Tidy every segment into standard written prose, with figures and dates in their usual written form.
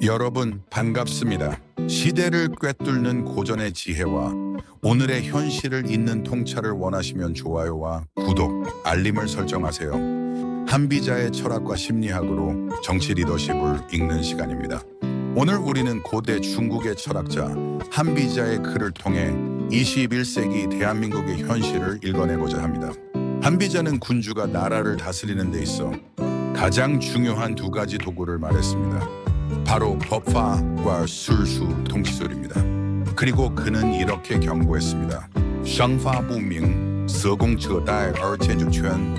여러분 반갑습니다. 시대를 꿰뚫는 고전의 지혜와 오늘의 현실을 잇는 통찰을 원하시면 좋아요와 구독, 알림을 설정하세요. 한비자의 철학과 심리학으로 정치 리더십을 읽는 시간입니다. 오늘 우리는 고대 중국의 철학자 한비자의 글을 통해 21세기 대한민국의 현실을 읽어내고자 합니다. 한비자는 군주가 나라를 다스리는 데 있어 가장 중요한 두 가지 도구를 말했습니다. 바로 법화와 술수 통치술입니다. 그리고 그는 이렇게 경고했습니다. 상파부명, 서공처다의 얼체주权.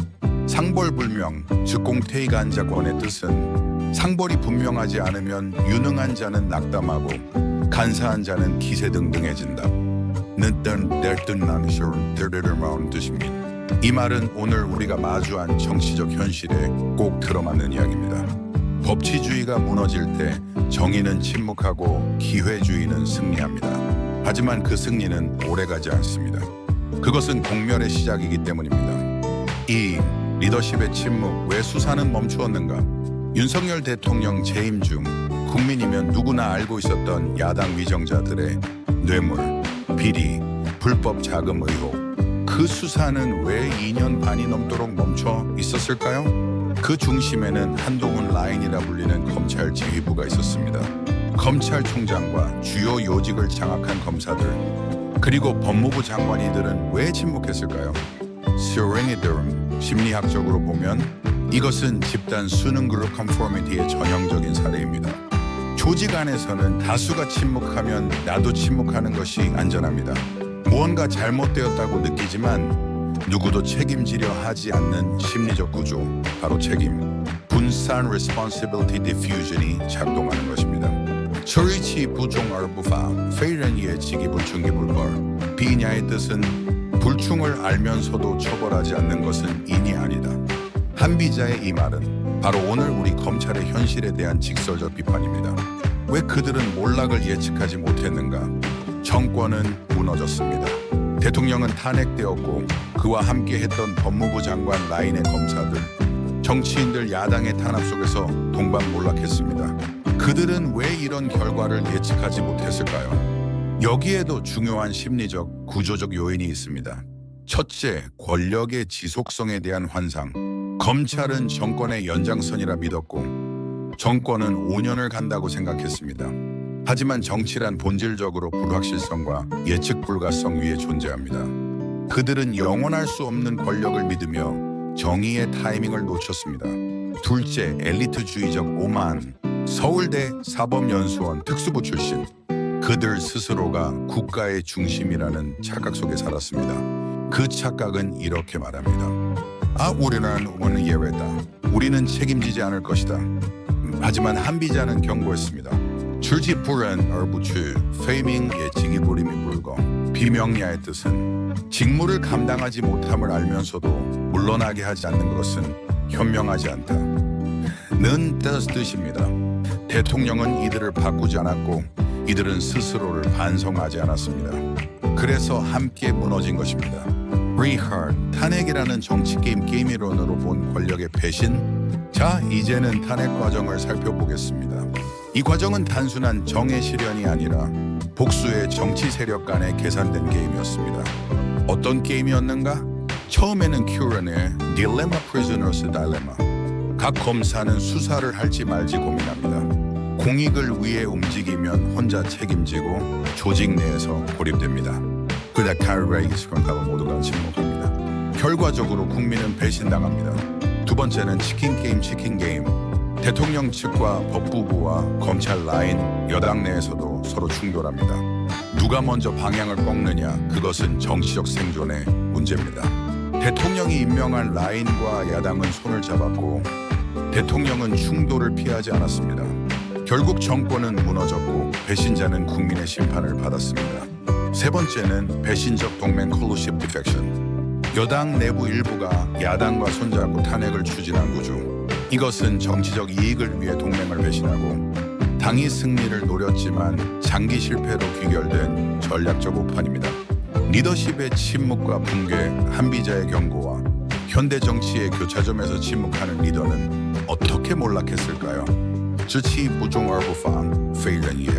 상벌불명, 즉 공태이간자권의 뜻은 상벌이 분명하지 않으면 유능한 자는 낙담하고 간사한 자는 기세등등해진다. 뜻입니다. 이 말은 오늘 우리가 마주한 정치적 현실에 꼭 들어맞는 이야기입니다. 법치주의가 무너질 때 정의는 침묵하고 기회주의는 승리합니다. 하지만 그 승리는 오래가지 않습니다. 그것은 공멸의 시작이기 때문입니다. 이 리더십의 침묵, 왜 수사는 멈추었는가? 윤석열 대통령 재임 중 국민이면 누구나 알고 있었던 야당 위정자들의 뇌물, 비리, 불법 자금 의혹, 그 수사는 왜 2년 반이 넘도록 멈춰 있었을까요? 그 중심에는 한동훈 라인이라 불리는 검찰 지휘부가 있었습니다. 검찰총장과 주요 요직을 장악한 검사들, 그리고 법무부 장관이들은 왜 침묵했을까요? 스웨니드름, 심리학적으로 보면 이것은 집단 수능 그룹 컨포미티의 전형적인 사례입니다. 조직 안에서는 다수가 침묵하면 나도 침묵하는 것이 안전합니다. 무언가 잘못되었다고 느끼지만 누구도 책임지려 하지 않는 심리적 구조, 바로 책임, 분산 responsibility diffusion이 작동하는 것입니다. 垂起不中而不罚，非人也직이 불충이 불벌. 비인야의 뜻은 불충을 알면서도 처벌하지 않는 것은 인이 아니다. 한비자의 이 말은 바로 오늘 우리 검찰의 현실에 대한 직설적 비판입니다. 왜 그들은 몰락을 예측하지 못했는가? 정권은 무너졌습니다. 대통령은 탄핵되었고 그와 함께했던 법무부 장관 라인의 검사들, 정치인들 야당의 탄압 속에서 동반몰락했습니다. 그들은 왜 이런 결과를 예측하지 못했을까요? 여기에도 중요한 심리적, 구조적 요인이 있습니다. 첫째, 권력의 지속성에 대한 환상. 검찰은 정권의 연장선이라 믿었고 정권은 5년을 간다고 생각했습니다. 하지만 정치란 본질적으로 불확실성과 예측 불가성 위에 존재합니다. 그들은 영원할 수 없는 권력을 믿으며 정의의 타이밍을 놓쳤습니다. 둘째, 엘리트주의적 오만. 서울대 사법연수원 특수부 출신. 그들 스스로가 국가의 중심이라는 착각 속에 살았습니다. 그 착각은 이렇게 말합니다. 우리는 예외다. 우리는 책임지지 않을 것이다. 하지만 한비자는 경고했습니다. 출지불은 얼부추, 페이밍의 직이부림이 불거. 비명야의 뜻은 직무를 감당하지 못함을 알면서도 물러나게 하지 않는 것은 현명하지 않다. 는 뜻입니다. 대통령은 이들을 바꾸지 않았고 이들은 스스로를 반성하지 않았습니다. 그래서 함께 무너진 것입니다. 리하드, 탄핵이라는 정치 게임 이론으로 본 권력의 배신. 자, 이제는 탄핵 과정을 살펴보겠습니다. 이 과정은 단순한 정의 실현이 아니라 복수의 정치 세력 간의 계산된 게임이었습니다. 어떤 게임이었는가? 처음에는 큐런의 딜레마 프리즈너스 다일레마. 각 검사는 수사를 할지 말지 고민합니다. 공익을 위해 움직이면 혼자 책임지고 조직 내에서 고립됩니다. 그러다 카르레이스건가가 모두가 침묵합니다. 결과적으로 국민은 배신당합니다. 두 번째는 치킨 게임. 대통령 측과 법무부와 검찰 라인, 여당 내에서도 서로 충돌합니다. 누가 먼저 방향을 꺾느냐, 그것은 정치적 생존의 문제입니다. 대통령이 임명한 라인과 야당은 손을 잡았고 대통령은 충돌을 피하지 않았습니다. 결국 정권은 무너졌고 배신자는 국민의 심판을 받았습니다. 세 번째는 배신적 동맹 콜루시브 디펙션. 여당 내부 일부가 야당과 손잡고 탄핵을 추진한 구조. 이것은 정치적 이익을 위해 동맹을 배신하고 당이 승리를 노렸지만 장기 실패로 귀결된 전략적 오판입니다. 리더십의 침묵과 붕괴, 한비자의 경고와 현대 정치의 교차점에서 침묵하는 리더는 어떻게 몰락했을까요? 志气不忠而不防，非人也。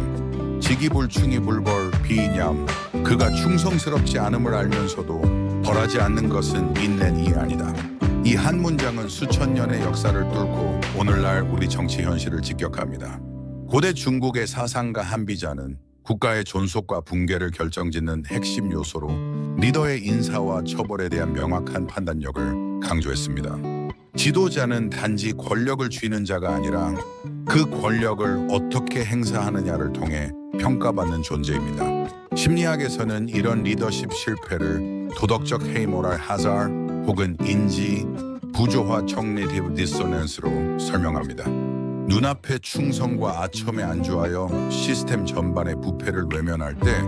직이불충이 불벌 비이냠. 그가 충성스럽지 않음을 알면서도 벌하지 않는 것은 인낸이 아니다. 이 한 문장은 수천 년의 역사를 뚫고 오늘날 우리 정치 현실을 직격합니다. 고대 중국의 사상가 한비자는 국가의 존속과 붕괴를 결정짓는 핵심 요소로 리더의 인사와 처벌에 대한 명확한 판단력을 강조했습니다. 지도자는 단지 권력을 쥐는 자가 아니라 그 권력을 어떻게 행사하느냐를 통해 평가받는 존재입니다. 심리학에서는 이런 리더십 실패를 도덕적 헤이모랄 하자르 혹은 인지 부조화 ког니티브 디소넌스로 설명합니다. 눈앞의 충성과 아첨에 안주하여 시스템 전반의 부패를 외면할 때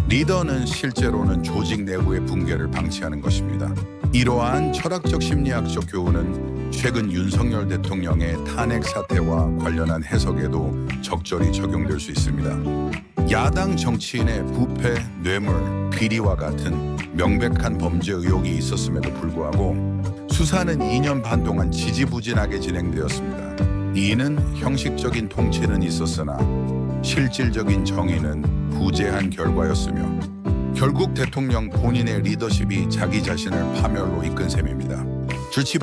리더는 실제로는 조직 내부의 붕괴를 방치하는 것입니다. 이러한 철학적 심리학적 교훈은 최근 윤석열 대통령의 탄핵 사태와 관련한 해석에도 적절히 적용될 수 있습니다. 야당 정치인의 부패, 뇌물, 비리와 같은 명백한 범죄 의혹이 있었음에도 불구하고 수사는 2년 반 동안 지지부진하게 진행되었습니다. 이는 형식적인 통치는 있었으나 실질적인 정의는 부재한 결과였으며 결국 대통령 본인의 리더십이 자기 자신을 파멸로 이끈 셈입니다.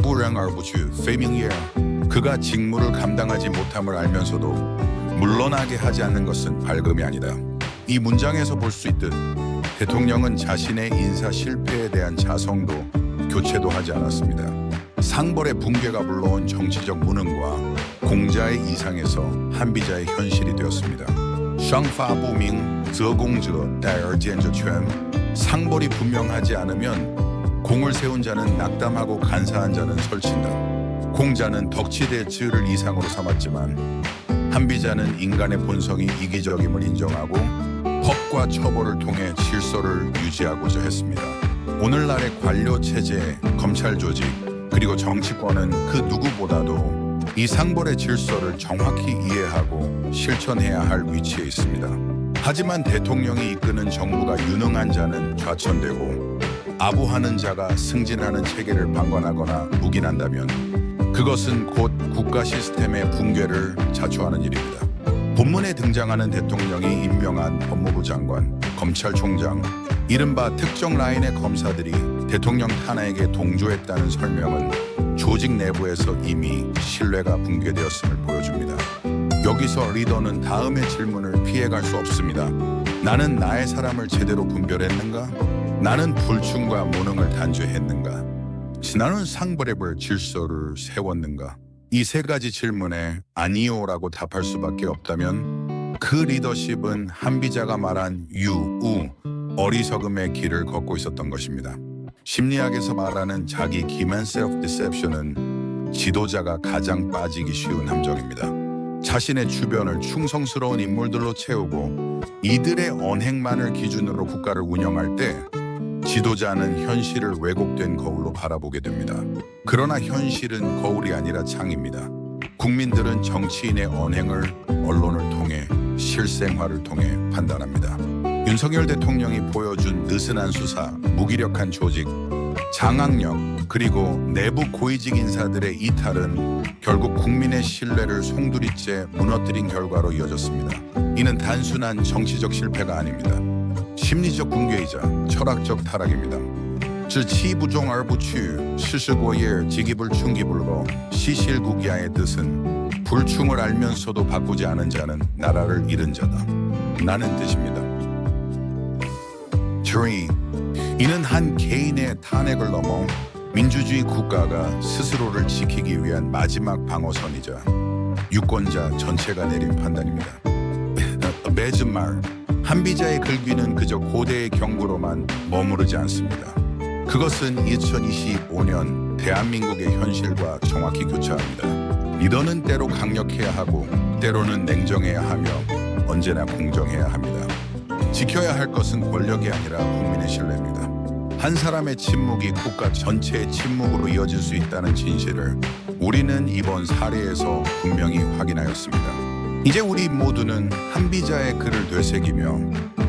주치부량얼부주 페밍예. 그가 직무를 감당하지 못함을 알면서도 물러나게 하지 않는 것은 밝음이 아니다. 이 문장에서 볼 수 있듯 대통령은 자신의 인사 실패에 대한 자성도 교체도 하지 않았습니다. 상벌의 붕괴가 불러온 정치적 무능과 공자의 이상에서 한비자의 현실이 되었습니다. 쌍파부밍 저공저 다얼젠저权. 상벌이 분명하지 않으면 공을 세운 자는 낙담하고 간사한 자는 설친다. 공자는 덕치대 즈를 이상으로 삼았지만 한비자는 인간의 본성이 이기적임을 인정하고 법과 처벌을 통해 질서를 유지하고자 했습니다. 오늘날의 관료 체제, 검찰 조직, 그리고 정치권은 그 누구보다도 이 상벌의 질서를 정확히 이해하고 실천해야 할 위치에 있습니다. 하지만 대통령이 이끄는 정부가 유능한 자는 좌천되고 아부하는 자가 승진하는 체계를 방관하거나 묵인한다면 그것은 곧 국가 시스템의 붕괴를 자초하는 일입니다. 본문에 등장하는 대통령이 임명한 법무부 장관, 검찰총장, 이른바 특정 라인의 검사들이 대통령 탄핵에 동조했다는 설명은 조직 내부에서 이미 신뢰가 붕괴되었음을 보여줍니다. 여기서 리더는 다음의 질문을 피해갈 수 없습니다. 나는 나의 사람을 제대로 분별했는가? 나는 불충과 무능을 단죄했는가? 나는 상벌의 질서를 세웠는가? 이 세 가지 질문에 아니요라고 답할 수밖에 없다면 그 리더십은 한비자가 말한 유우, 어리석음의 길을 걷고 있었던 것입니다. 심리학에서 말하는 자기 기만 셀프 디셉션은 지도자가 가장 빠지기 쉬운 함정입니다. 자신의 주변을 충성스러운 인물들로 채우고 이들의 언행만을 기준으로 국가를 운영할 때 지도자는 현실을 왜곡된 거울로 바라보게 됩니다. 그러나 현실은 거울이 아니라 창입니다. 국민들은 정치인의 언행을 언론을 통해 실생활을 통해 판단합니다. 윤석열 대통령이 보여준 느슨한 수사, 무기력한 조직, 장악력, 그리고 내부 고위직 인사들의 이탈은 결국 국민의 신뢰를 송두리째 무너뜨린 결과로 이어졌습니다. 이는 단순한 정치적 실패가 아닙니다. 심리적 붕괴이자 철학적 타락입니다. 知其不忠而不屈, 시실고예 직이불충기불거, 시실국야의 뜻은 불충을 알면서도 바꾸지 않은 자는 나라를 잃은 자다. 라는 뜻입니다. 3. 이는 한 개인의 탄핵을 넘어 민주주의 국가가 스스로를 지키기 위한 마지막 방어선이자 유권자 전체가 내린 판단입니다. 맺은 말, 한비자의 글귀는 그저 고대의 경고로만 머무르지 않습니다. 그것은 2025년 대한민국의 현실과 정확히 교차합니다. 리더는 때로 강력해야 하고 때로는 냉정해야 하며 언제나 공정해야 합니다. 지켜야 할 것은 권력이 아니라 국민의 신뢰입니다. 한 사람의 침묵이 국가 전체의 침묵으로 이어질 수 있다는 진실을 우리는 이번 사례에서 분명히 확인하였습니다. 이제 우리 모두는 한비자의 글을 되새기며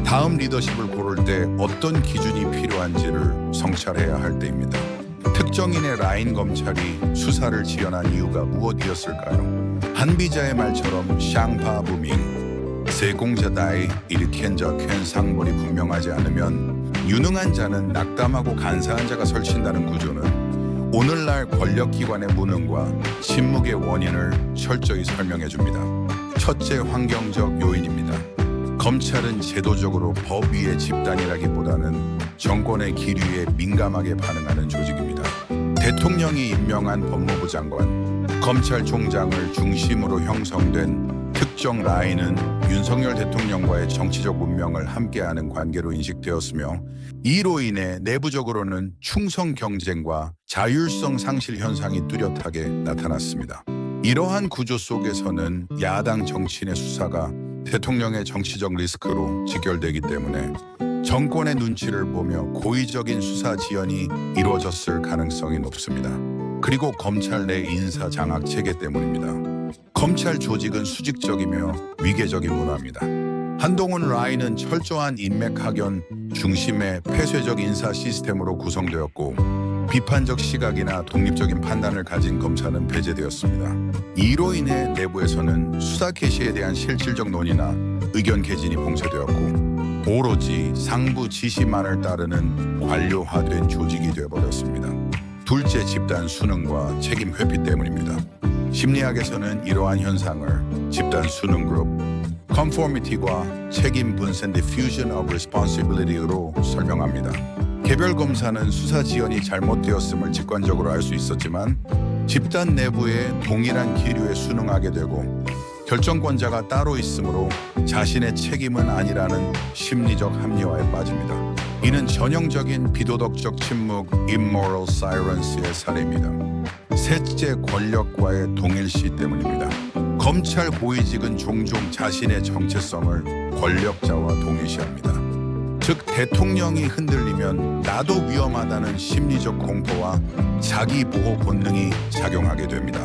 다음 리더십을 고를 때 어떤 기준이 필요한지를 성찰해야 할 때입니다. 특정인의 라인 검찰이 수사를 지연한 이유가 무엇이었을까요? 한비자의 말처럼 샹파부밍, 세공자다의 일켄저켄 상벌이 분명하지 않으면 유능한 자는 낙담하고 간사한 자가 설친다는 구조는 오늘날 권력기관의 무능과 침묵의 원인을 철저히 설명해 줍니다. 첫째, 환경적 요인입니다. 검찰은 제도적으로 법 위의 집단이라기보다는 정권의 기류에 민감하게 반응하는 조직입니다. 대통령이 임명한 법무부 장관, 검찰총장을 중심으로 형성된 특정 라인은 윤석열 대통령과의 정치적 운명을 함께하는 관계로 인식되었으며, 이로 인해 내부적으로는 충성 경쟁과 자율성 상실 현상이 뚜렷하게 나타났습니다. 이러한 구조 속에서는 야당 정치인의 수사가 대통령의 정치적 리스크로 직결되기 때문에 정권의 눈치를 보며 고의적인 수사 지연이 이루어졌을 가능성이 높습니다. 그리고 검찰 내 인사 장악 체계 때문입니다. 검찰 조직은 수직적이며 위계적인 문화입니다. 한동훈 라인은 철저한 인맥 학연 중심의 폐쇄적 인사 시스템으로 구성되었고, 비판적 시각이나 독립적인 판단을 가진 검사는 배제되었습니다. 이로 인해 내부에서는 수사 개시에 대한 실질적 논의나 의견 개진이 봉쇄되었고, 오로지 상부 지시만을 따르는 관료화된 조직이 되어버렸습니다. 둘째, 집단 수능과 책임 회피 때문입니다. 심리학에서는 이러한 현상을 집단 수능 그룹, conformity과 책임 분산 diffusion of responsibility로 설명합니다. 개별 검사는 수사 지연이 잘못되었음을 직관적으로 알 수 있었지만 집단 내부에 동일한 기류에 순응하게 되고, 결정권자가 따로 있으므로 자신의 책임은 아니라는 심리적 합리화에 빠집니다. 이는 전형적인 비도덕적 침묵 (immoral silence의 사례입니다. 셋째, 권력과의 동일시 때문입니다. 검찰 고위직은 종종 자신의 정체성을 권력자와 동일시합니다. 즉, 대통령이 흔들리면 나도 위험하다는 심리적 공포와 자기보호 본능이 작용하게 됩니다.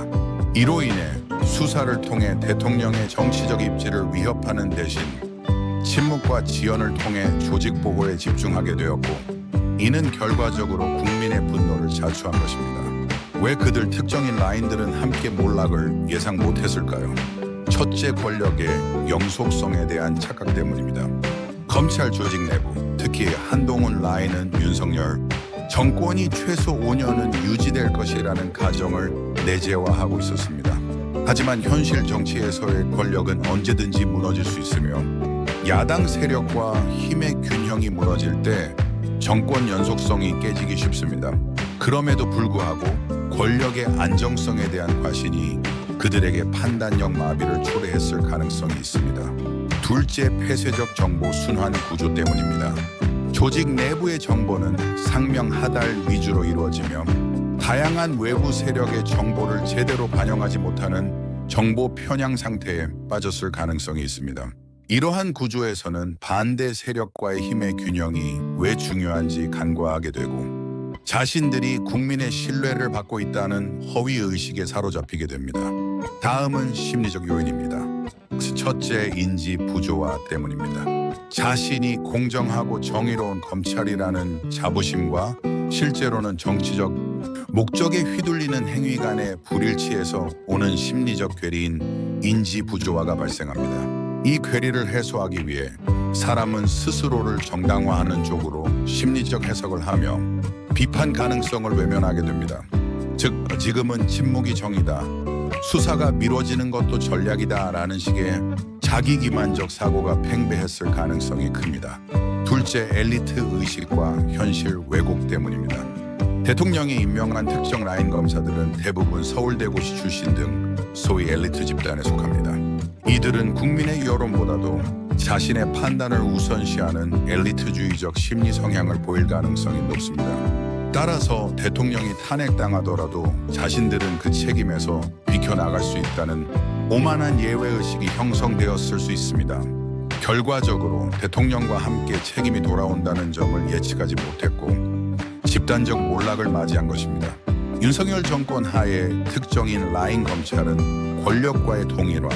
이로 인해 수사를 통해 대통령의 정치적 입지를 위협하는 대신 침묵과 지연을 통해 조직 보호에 집중하게 되었고, 이는 결과적으로 국민의 분노를 자초한 것입니다. 왜 그들 특정인 라인들은 함께 몰락을 예상 못했을까요? 첫째, 권력의 영속성에 대한 착각 때문입니다. 검찰 조직 내부, 특히 한동훈 라인은 윤석열 정권이 최소 5년은 유지될 것이라는 가정을 내재화하고 있었습니다. 하지만 현실 정치에서의 권력은 언제든지 무너질 수 있으며, 야당 세력과 힘의 균형이 무너질 때 정권 연속성이 깨지기 쉽습니다. 그럼에도 불구하고 권력의 안정성에 대한 과신이 그들에게 판단력 마비를 초래했을 가능성이 있습니다. 둘째, 폐쇄적 정보 순환 구조 때문입니다. 조직 내부의 정보는 상명하달 위주로 이루어지며, 다양한 외부 세력의 정보를 제대로 반영하지 못하는 정보 편향 상태에 빠졌을 가능성이 있습니다. 이러한 구조에서는 반대 세력과의 힘의 균형이 왜 중요한지 간과하게 되고, 자신들이 국민의 신뢰를 받고 있다는 허위의식에 사로잡히게 됩니다. 다음은 심리적 요인입니다. 첫째, 인지 부조화 때문입니다. 자신이 공정하고 정의로운 검찰이라는 자부심과 실제로는 정치적 목적에 휘둘리는 행위 간의 불일치에서 오는 심리적 괴리인 인지 부조화가 발생합니다. 이 괴리를 해소하기 위해 사람은 스스로를 정당화하는 쪽으로 심리적 해석을 하며 비판 가능성을 외면하게 됩니다. 즉, 지금은 침묵이 정의다, 수사가 미뤄지는 것도 전략이다 라는 식의 자기기만적 사고가 팽배했을 가능성이 큽니다. 둘째, 엘리트 의식과 현실 왜곡 때문입니다. 대통령이 임명한 특정 라인 검사들은 대부분 서울대고시 출신 등 소위 엘리트 집단에 속합니다. 이들은 국민의 여론보다도 자신의 판단을 우선시하는 엘리트주의적 심리 성향을 보일 가능성이 높습니다. 따라서 대통령이 탄핵당하더라도 자신들은 그 책임에서 비켜나갈 수 있다는 오만한 예외의식이 형성되었을 수 있습니다. 결과적으로 대통령과 함께 책임이 돌아온다는 점을 예측하지 못했고, 집단적 몰락을 맞이한 것입니다. 윤석열 정권 하에 특정인 라인 검찰은 권력과의 동일화,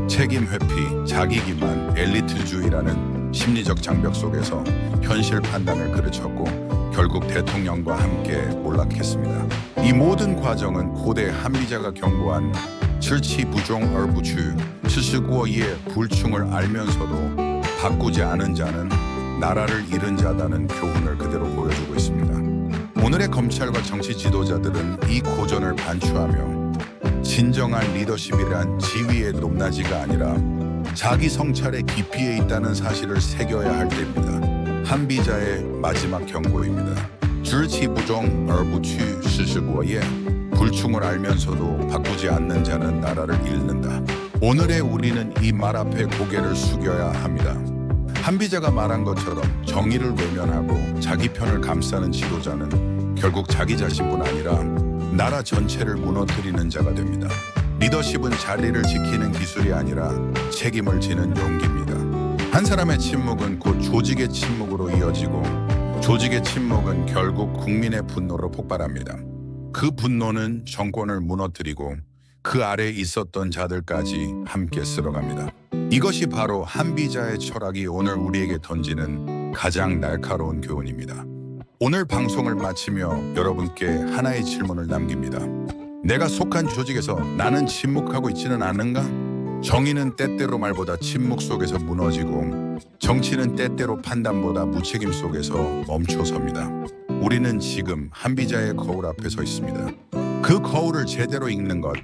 책임 회피, 자기기만, 엘리트주의라는 심리적 장벽 속에서 현실 판단을 그르쳤고 결국 대통령과 함께 몰락했습니다. 이 모든 과정은 고대 한비자가 경고한 질치 부종 얼부추 스스고의 불충을 알면서도 바꾸지 않은 자는 나라를 잃은 자다는 교훈을 그대로 보여주고 있습니다. 오늘의 검찰과 정치 지도자들은 이 고전을 반추하며 진정한 리더십이란 지위의 높낮이가 아니라 자기 성찰의 깊이에 있다는 사실을 새겨야 할 때입니다. 한비자의 마지막 경고입니다. 질치 부종 얼부추 스스고의 불충을 알면서도 바꾸지 않는 자는 나라를 잃는다. 오늘의 우리는 이 말 앞에 고개를 숙여야 합니다. 한비자가 말한 것처럼 정의를 외면하고 자기 편을 감싸는 지도자는 결국 자기 자신뿐 아니라 나라 전체를 무너뜨리는 자가 됩니다. 리더십은 자리를 지키는 기술이 아니라 책임을 지는 용기입니다. 한 사람의 침묵은 곧 조직의 침묵으로 이어지고 조직의 침묵은 결국 국민의 분노로 폭발합니다. 그 분노는 정권을 무너뜨리고 그 아래 있었던 자들까지 함께 쓸어갑니다. 이것이 바로 한비자의 철학이 오늘 우리에게 던지는 가장 날카로운 교훈입니다. 오늘 방송을 마치며 여러분께 하나의 질문을 남깁니다. 내가 속한 조직에서 나는 침묵하고 있지는 않은가? 정의는 때때로 말보다 침묵 속에서 무너지고 정치는 때때로 판단보다 무책임 속에서 멈춰섭니다. 우리는 지금 한비자의 거울 앞에 서 있습니다. 그 거울을 제대로 읽는 것,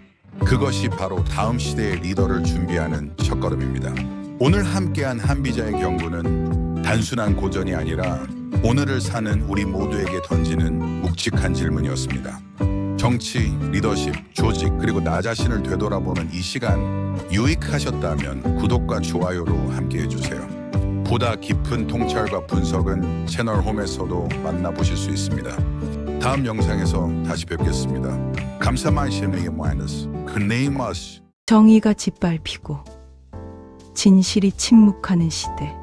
그것이 바로 다음 시대의 리더를 준비하는 첫걸음입니다. 오늘 함께한 한비자의 경고는 단순한 고전이 아니라 오늘을 사는 우리 모두에게 던지는 묵직한 질문이었습니다. 정치, 리더십, 조직, 그리고 나 자신을 되돌아보는 이 시간 유익하셨다면 구독과 좋아요로 함께해 주세요. 보다 깊은 통찰과 분석은 채널 홈에서도 만나보실 수 있습니다. 다음 영상에서 다시 뵙겠습니다. 정의가 짓밟히고 진실이 침묵하는 시대,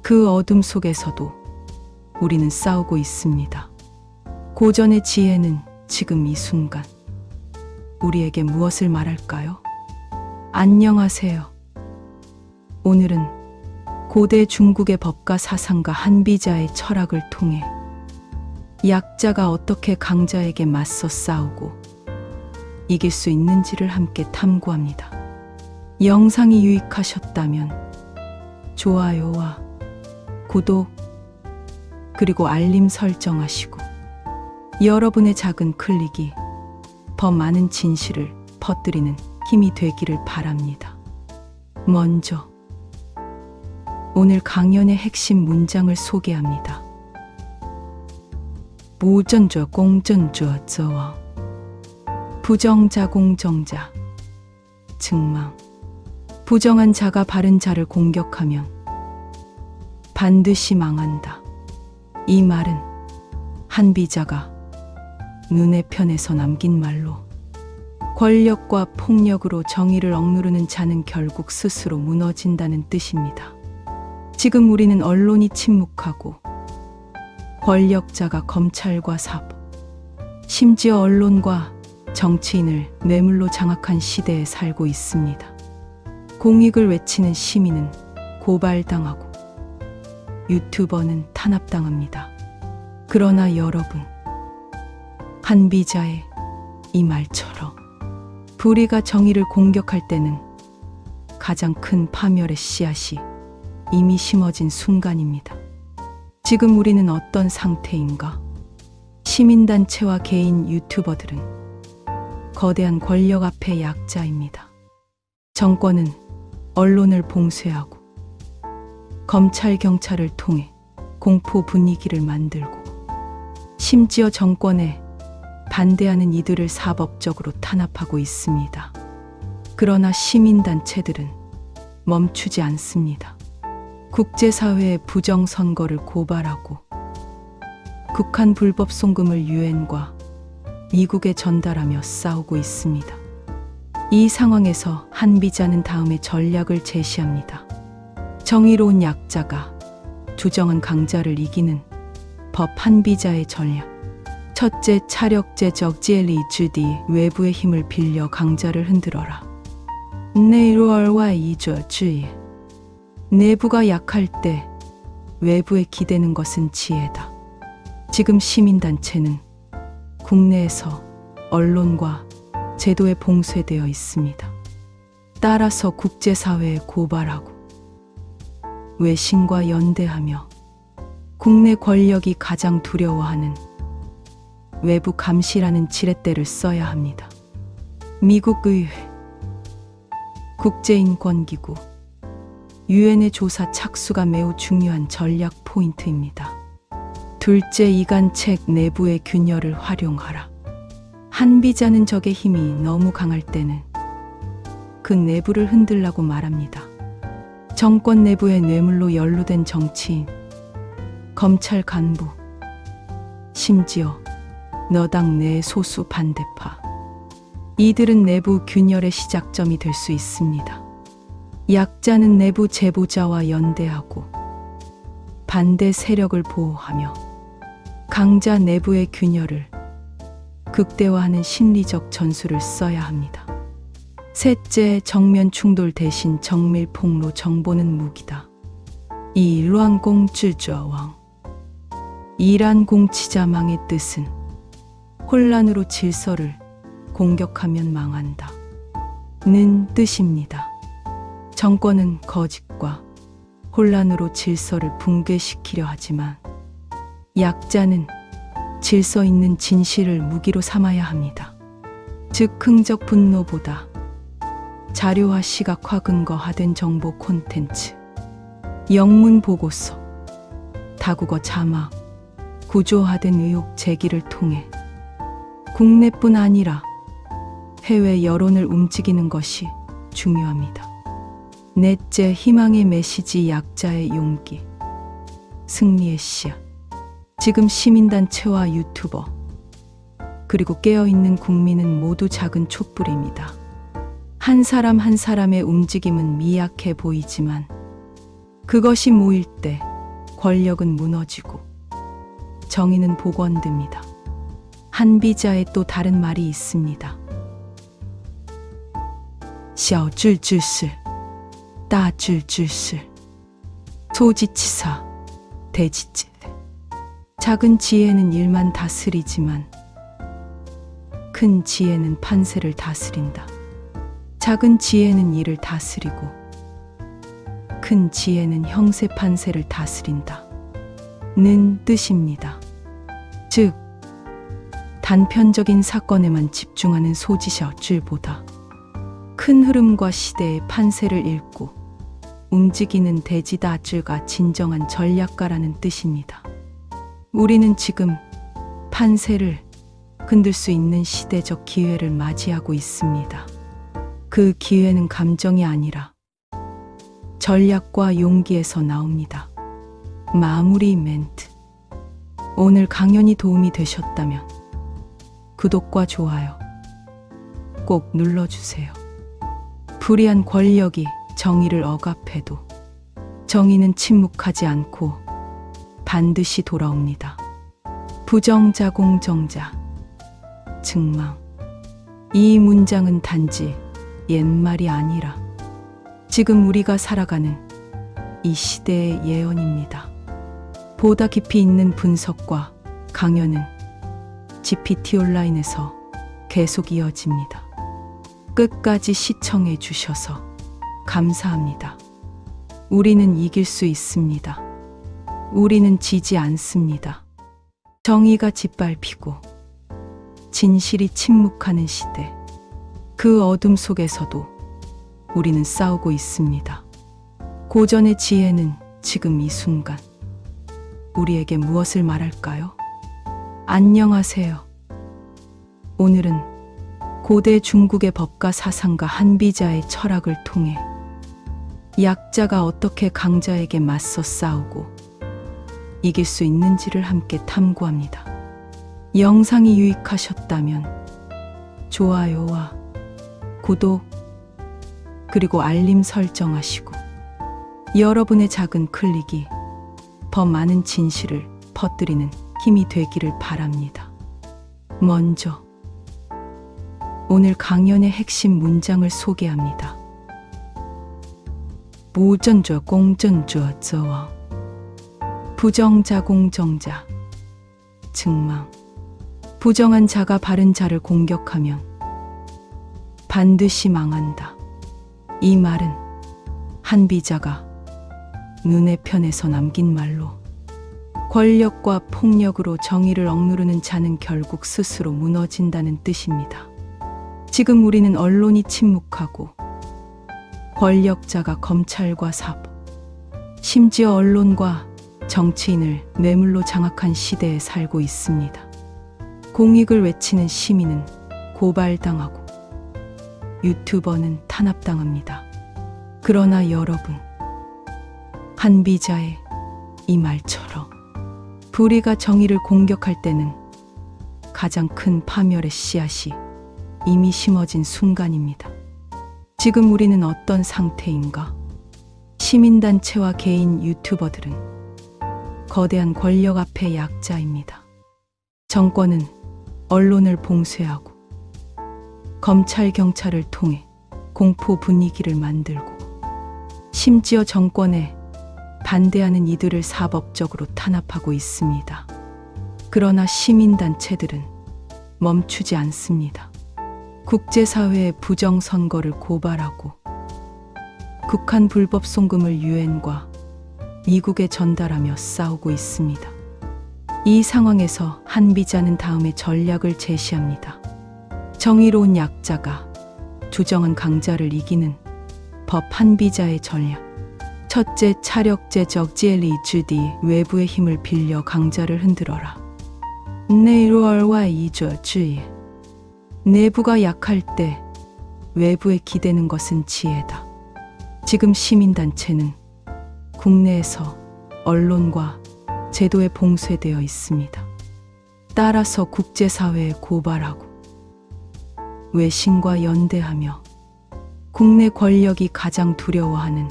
그 어둠 속에서도 우리는 싸우고 있습니다. 고전의 지혜는 지금 이 순간 우리에게 무엇을 말할까요? 안녕하세요. 오늘은 고대 중국의 법과 사상가 한비자의 철학을 통해 약자가 어떻게 강자에게 맞서 싸우고 이길 수 있는지를 함께 탐구합니다. 영상이 유익하셨다면 좋아요와 구독 그리고 알림 설정하시고 여러분의 작은 클릭이 더 많은 진실을 퍼뜨리는 힘이 되기를 바랍니다. 먼저 오늘 강연의 핵심 문장을 소개합니다. 부정자 공정자 저와 부정자 공정자 증망 부정한 자가 바른 자를 공격하면 반드시 망한다. 이 말은 한비자가 눈의 편에서 남긴 말로 권력과 폭력으로 정의를 억누르는 자는 결국 스스로 무너진다는 뜻입니다. 지금 우리는 언론이 침묵하고 권력자가 검찰과 사법, 심지어 언론과 정치인을 뇌물로 장악한 시대에 살고 있습니다. 공익을 외치는 시민은 고발당하고 유튜버는 탄압당합니다. 그러나 여러분, 한비자의 이 말처럼 불의가 정의를 공격할 때는 가장 큰 파멸의 씨앗이 이미 심어진 순간입니다. 지금 우리는 어떤 상태인가? 시민단체와 개인 유튜버들은 거대한 권력 앞의 약자입니다. 정권은 언론을 봉쇄하고 검찰, 경찰을 통해 공포 분위기를 만들고 심지어 정권에 반대하는 이들을 사법적으로 탄압하고 있습니다. 그러나 시민단체들은 멈추지 않습니다. 국제사회의 부정선거를 고발하고 북한 불법 송금을 유엔과 미국에 전달하며 싸우고 있습니다. 이 상황에서 한비자는 다음의 전략을 제시합니다. 정의로운 약자가 주정한 강자를 이기는 법. 한비자의 전략. 첫째, 차력제적 지혜리주디 외부의 힘을 빌려 강자를 흔들어라. 내로얼와 이조주의. 내부가 약할 때 외부에 기대는 것은 지혜다. 지금 시민단체는 국내에서 언론과 제도에 봉쇄되어 있습니다. 따라서 국제사회에 고발하고 외신과 연대하며 국내 권력이 가장 두려워하는 외부 감시라는 지렛대를 써야 합니다. 미국 의회, 국제인권기구, 유엔의 조사 착수가 매우 중요한 전략 포인트입니다. 둘째, 이간책 내부의 균열을 활용하라. 한비자는 적의 힘이 너무 강할 때는 그 내부를 흔들라고 말합니다. 정권 내부의 뇌물로 연루된 정치인, 검찰 간부, 심지어 너당 내 소수 반대파, 이들은 내부 균열의 시작점이 될 수 있습니다. 약자는 내부 제보자와 연대하고 반대 세력을 보호하며 강자 내부의 균열을 극대화하는 심리적 전술을 써야 합니다. 셋째, 정면 충돌 대신 정밀 폭로. 정보는 무기다. 이란공치자왕, 이란 공치자망의 뜻은 혼란으로 질서를 공격하면 망한다 는 뜻입니다. 정권은 거짓과 혼란으로 질서를 붕괴시키려 하지만 약자는 질서 있는 진실을 무기로 삼아야 합니다. 즉 흥적 분노보다 자료화 시각화 근거화된 정보 콘텐츠, 영문 보고서, 다국어 자막, 구조화된 의혹 제기를 통해 국내뿐 아니라 해외 여론을 움직이는 것이 중요합니다. 넷째, 희망의 메시지. 약자의 용기, 승리의 씨앗. 지금 시민단체와 유튜버, 그리고 깨어있는 국민은 모두 작은 촛불입니다. 한 사람 한 사람의 움직임은 미약해 보이지만 그것이 모일 때 권력은 무너지고 정의는 복원됩니다. 한비자의 또 다른 말이 있습니다. 小智之事, 大智之事, 소지치사, 대지체. 작은 지혜는 일만 다스리지만 큰 지혜는 판세를 다스린다. 작은 지혜는 일을 다스리고 큰 지혜는 형세 판세를 다스린다 는 뜻입니다. 즉, 단편적인 사건에만 집중하는 소지셔줄보다 큰 흐름과 시대의 판세를 읽고 움직이는 대지다줄가 진정한 전략가라는 뜻입니다. 우리는 지금 판세를 흔들 수 있는 시대적 기회를 맞이하고 있습니다. 그 기회는 감정이 아니라 전략과 용기에서 나옵니다. 마무리 멘트. 오늘 강연이 도움이 되셨다면 구독과 좋아요 꼭 눌러주세요. 불의한 권력이 정의를 억압해도 정의는 침묵하지 않고 반드시 돌아옵니다. 부정자 공정자 증망. 이 문장은 단지 옛말이 아니라 지금 우리가 살아가는 이 시대의 예언입니다. 보다 깊이 있는 분석과 강연은 GPT 온라인에서 계속 이어집니다. 끝까지 시청해 주셔서 감사합니다. 우리는 이길 수 있습니다. 우리는 지지 않습니다. 정의가 짓밟히고 진실이 침묵하는 시대, 그 어둠 속에서도 우리는 싸우고 있습니다. 고전의 지혜는 지금 이 순간 우리에게 무엇을 말할까요? 안녕하세요. 오늘은 고대 중국의 법과 사상가 한비자의 철학을 통해 약자가 어떻게 강자에게 맞서 싸우고 이길 수 있는지를 함께 탐구합니다. 영상이 유익하셨다면 좋아요와 구독 그리고 알림 설정하시고 여러분의 작은 클릭이 더 많은 진실을 퍼뜨리는 힘이 되기를 바랍니다. 먼저 오늘 강연의 핵심 문장을 소개합니다. 부정자 공정자 저와 부정자 공정자 증망. 부정한 자가 바른 자를 공격하면 반드시 망한다. 이 말은 한비자가 눈의 편에서 남긴 말로 권력과 폭력으로 정의를 억누르는 자는 결국 스스로 무너진다는 뜻입니다. 지금 우리는 언론이 침묵하고 권력자가 검찰과 사법, 심지어 언론과 정치인을 뇌물로 장악한 시대에 살고 있습니다. 공익을 외치는 시민은 고발당하고 유튜버는 탄압당합니다. 그러나 여러분, 한비자의 이 말처럼 불의가 정의를 공격할 때는 가장 큰 파멸의 씨앗이 이미 심어진 순간입니다. 지금 우리는 어떤 상태인가? 시민단체와 개인 유튜버들은 거대한 권력 앞의 약자입니다. 정권은 언론을 봉쇄하고 검찰, 경찰을 통해 공포 분위기를 만들고 심지어 정권에 반대하는 이들을 사법적으로 탄압하고 있습니다. 그러나 시민단체들은 멈추지 않습니다. 국제사회의 부정선거를 고발하고 북한 불법 송금을 유엔과 미국에 전달하며 싸우고 있습니다. 이 상황에서 한비자는 다음의 전략을 제시합니다. 정의로운 약자가 주정한 강자를 이기는 법. 한비자의 전략. 첫째, 차력제적 지엘리주디. 외부의 힘을 빌려 강자를 흔들어라. 내로얼와 이주주의. 내부가 약할 때 외부에 기대는 것은 지혜다. 지금 시민단체는 국내에서 언론과 제도에 봉쇄되어 있습니다. 따라서 국제사회에 고발하고 외신과 연대하며 국내 권력이 가장 두려워하는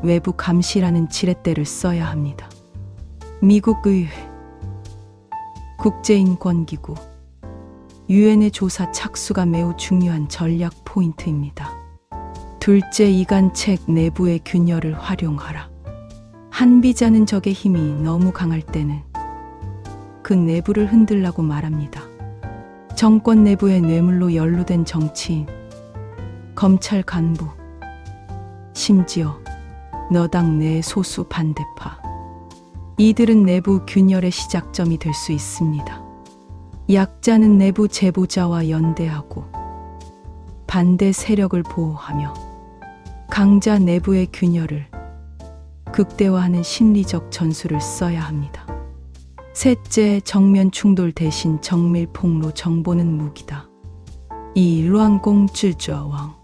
외부 감시라는 지렛대를 써야 합니다. 미국 의회, 국제인권기구, 유엔의 조사 착수가 매우 중요한 전략 포인트입니다. 둘째, 이간책 내부의 균열을 활용하라. 한비자는 적의 힘이 너무 강할 때는 그 내부를 흔들라고 말합니다. 정권 내부의 뇌물로 연루된 정치인, 검찰 간부, 심지어 너당 내 소수 반대파, 이들은 내부 균열의 시작점이 될 수 있습니다. 약자는 내부 제보자와 연대하고 반대 세력을 보호하며 강자 내부의 균열을 극대화하는 심리적 전술을 써야 합니다. 셋째, 정면 충돌 대신 정밀 폭로. 정보는 무기다. 이 루안공주저왕.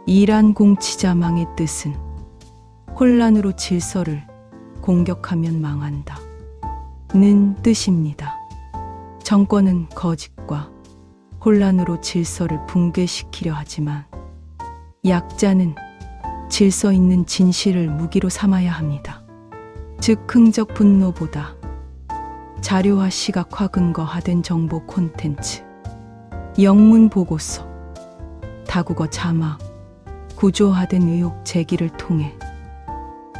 이란 공치자망의 뜻은 혼란으로 질서를 공격하면 망한다 는 뜻입니다. 정권은 거짓과 혼란으로 질서를 붕괴시키려 하지만 약자는 질서 있는 진실을 무기로 삼아야 합니다. 즉흥적 분노보다 자료화, 시각화, 근거화된 정보 콘텐츠, 영문 보고서, 다국어 자막, 구조화된 의혹 제기를 통해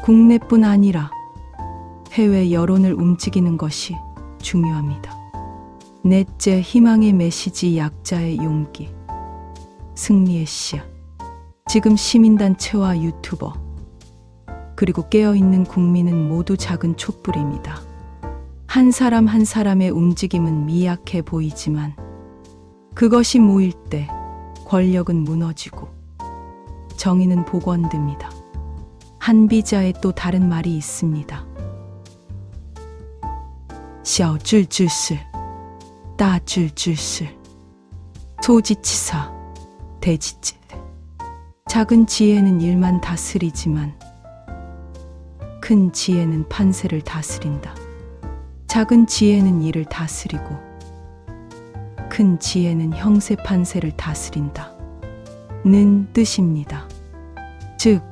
국내뿐 아니라 해외 여론을 움직이는 것이 중요합니다. 넷째, 희망의 메시지. 약자의 용기, 승리의 씨앗. 지금 시민단체와 유튜버, 그리고 깨어있는 국민은 모두 작은 촛불입니다. 한 사람 한 사람의 움직임은 미약해 보이지만 그것이 모일 때 권력은 무너지고 정의는 복원됩니다. 한비자의 또 다른 말이 있습니다. 小智之事, 大智之事. 소지치사, 대지체. 작은 지혜는 일만 다스리지만 큰 지혜는 판세를 다스린다. 작은 지혜는 일을 다스리고 큰 지혜는 형세 판세를 다스린다 는 뜻입니다. 즉,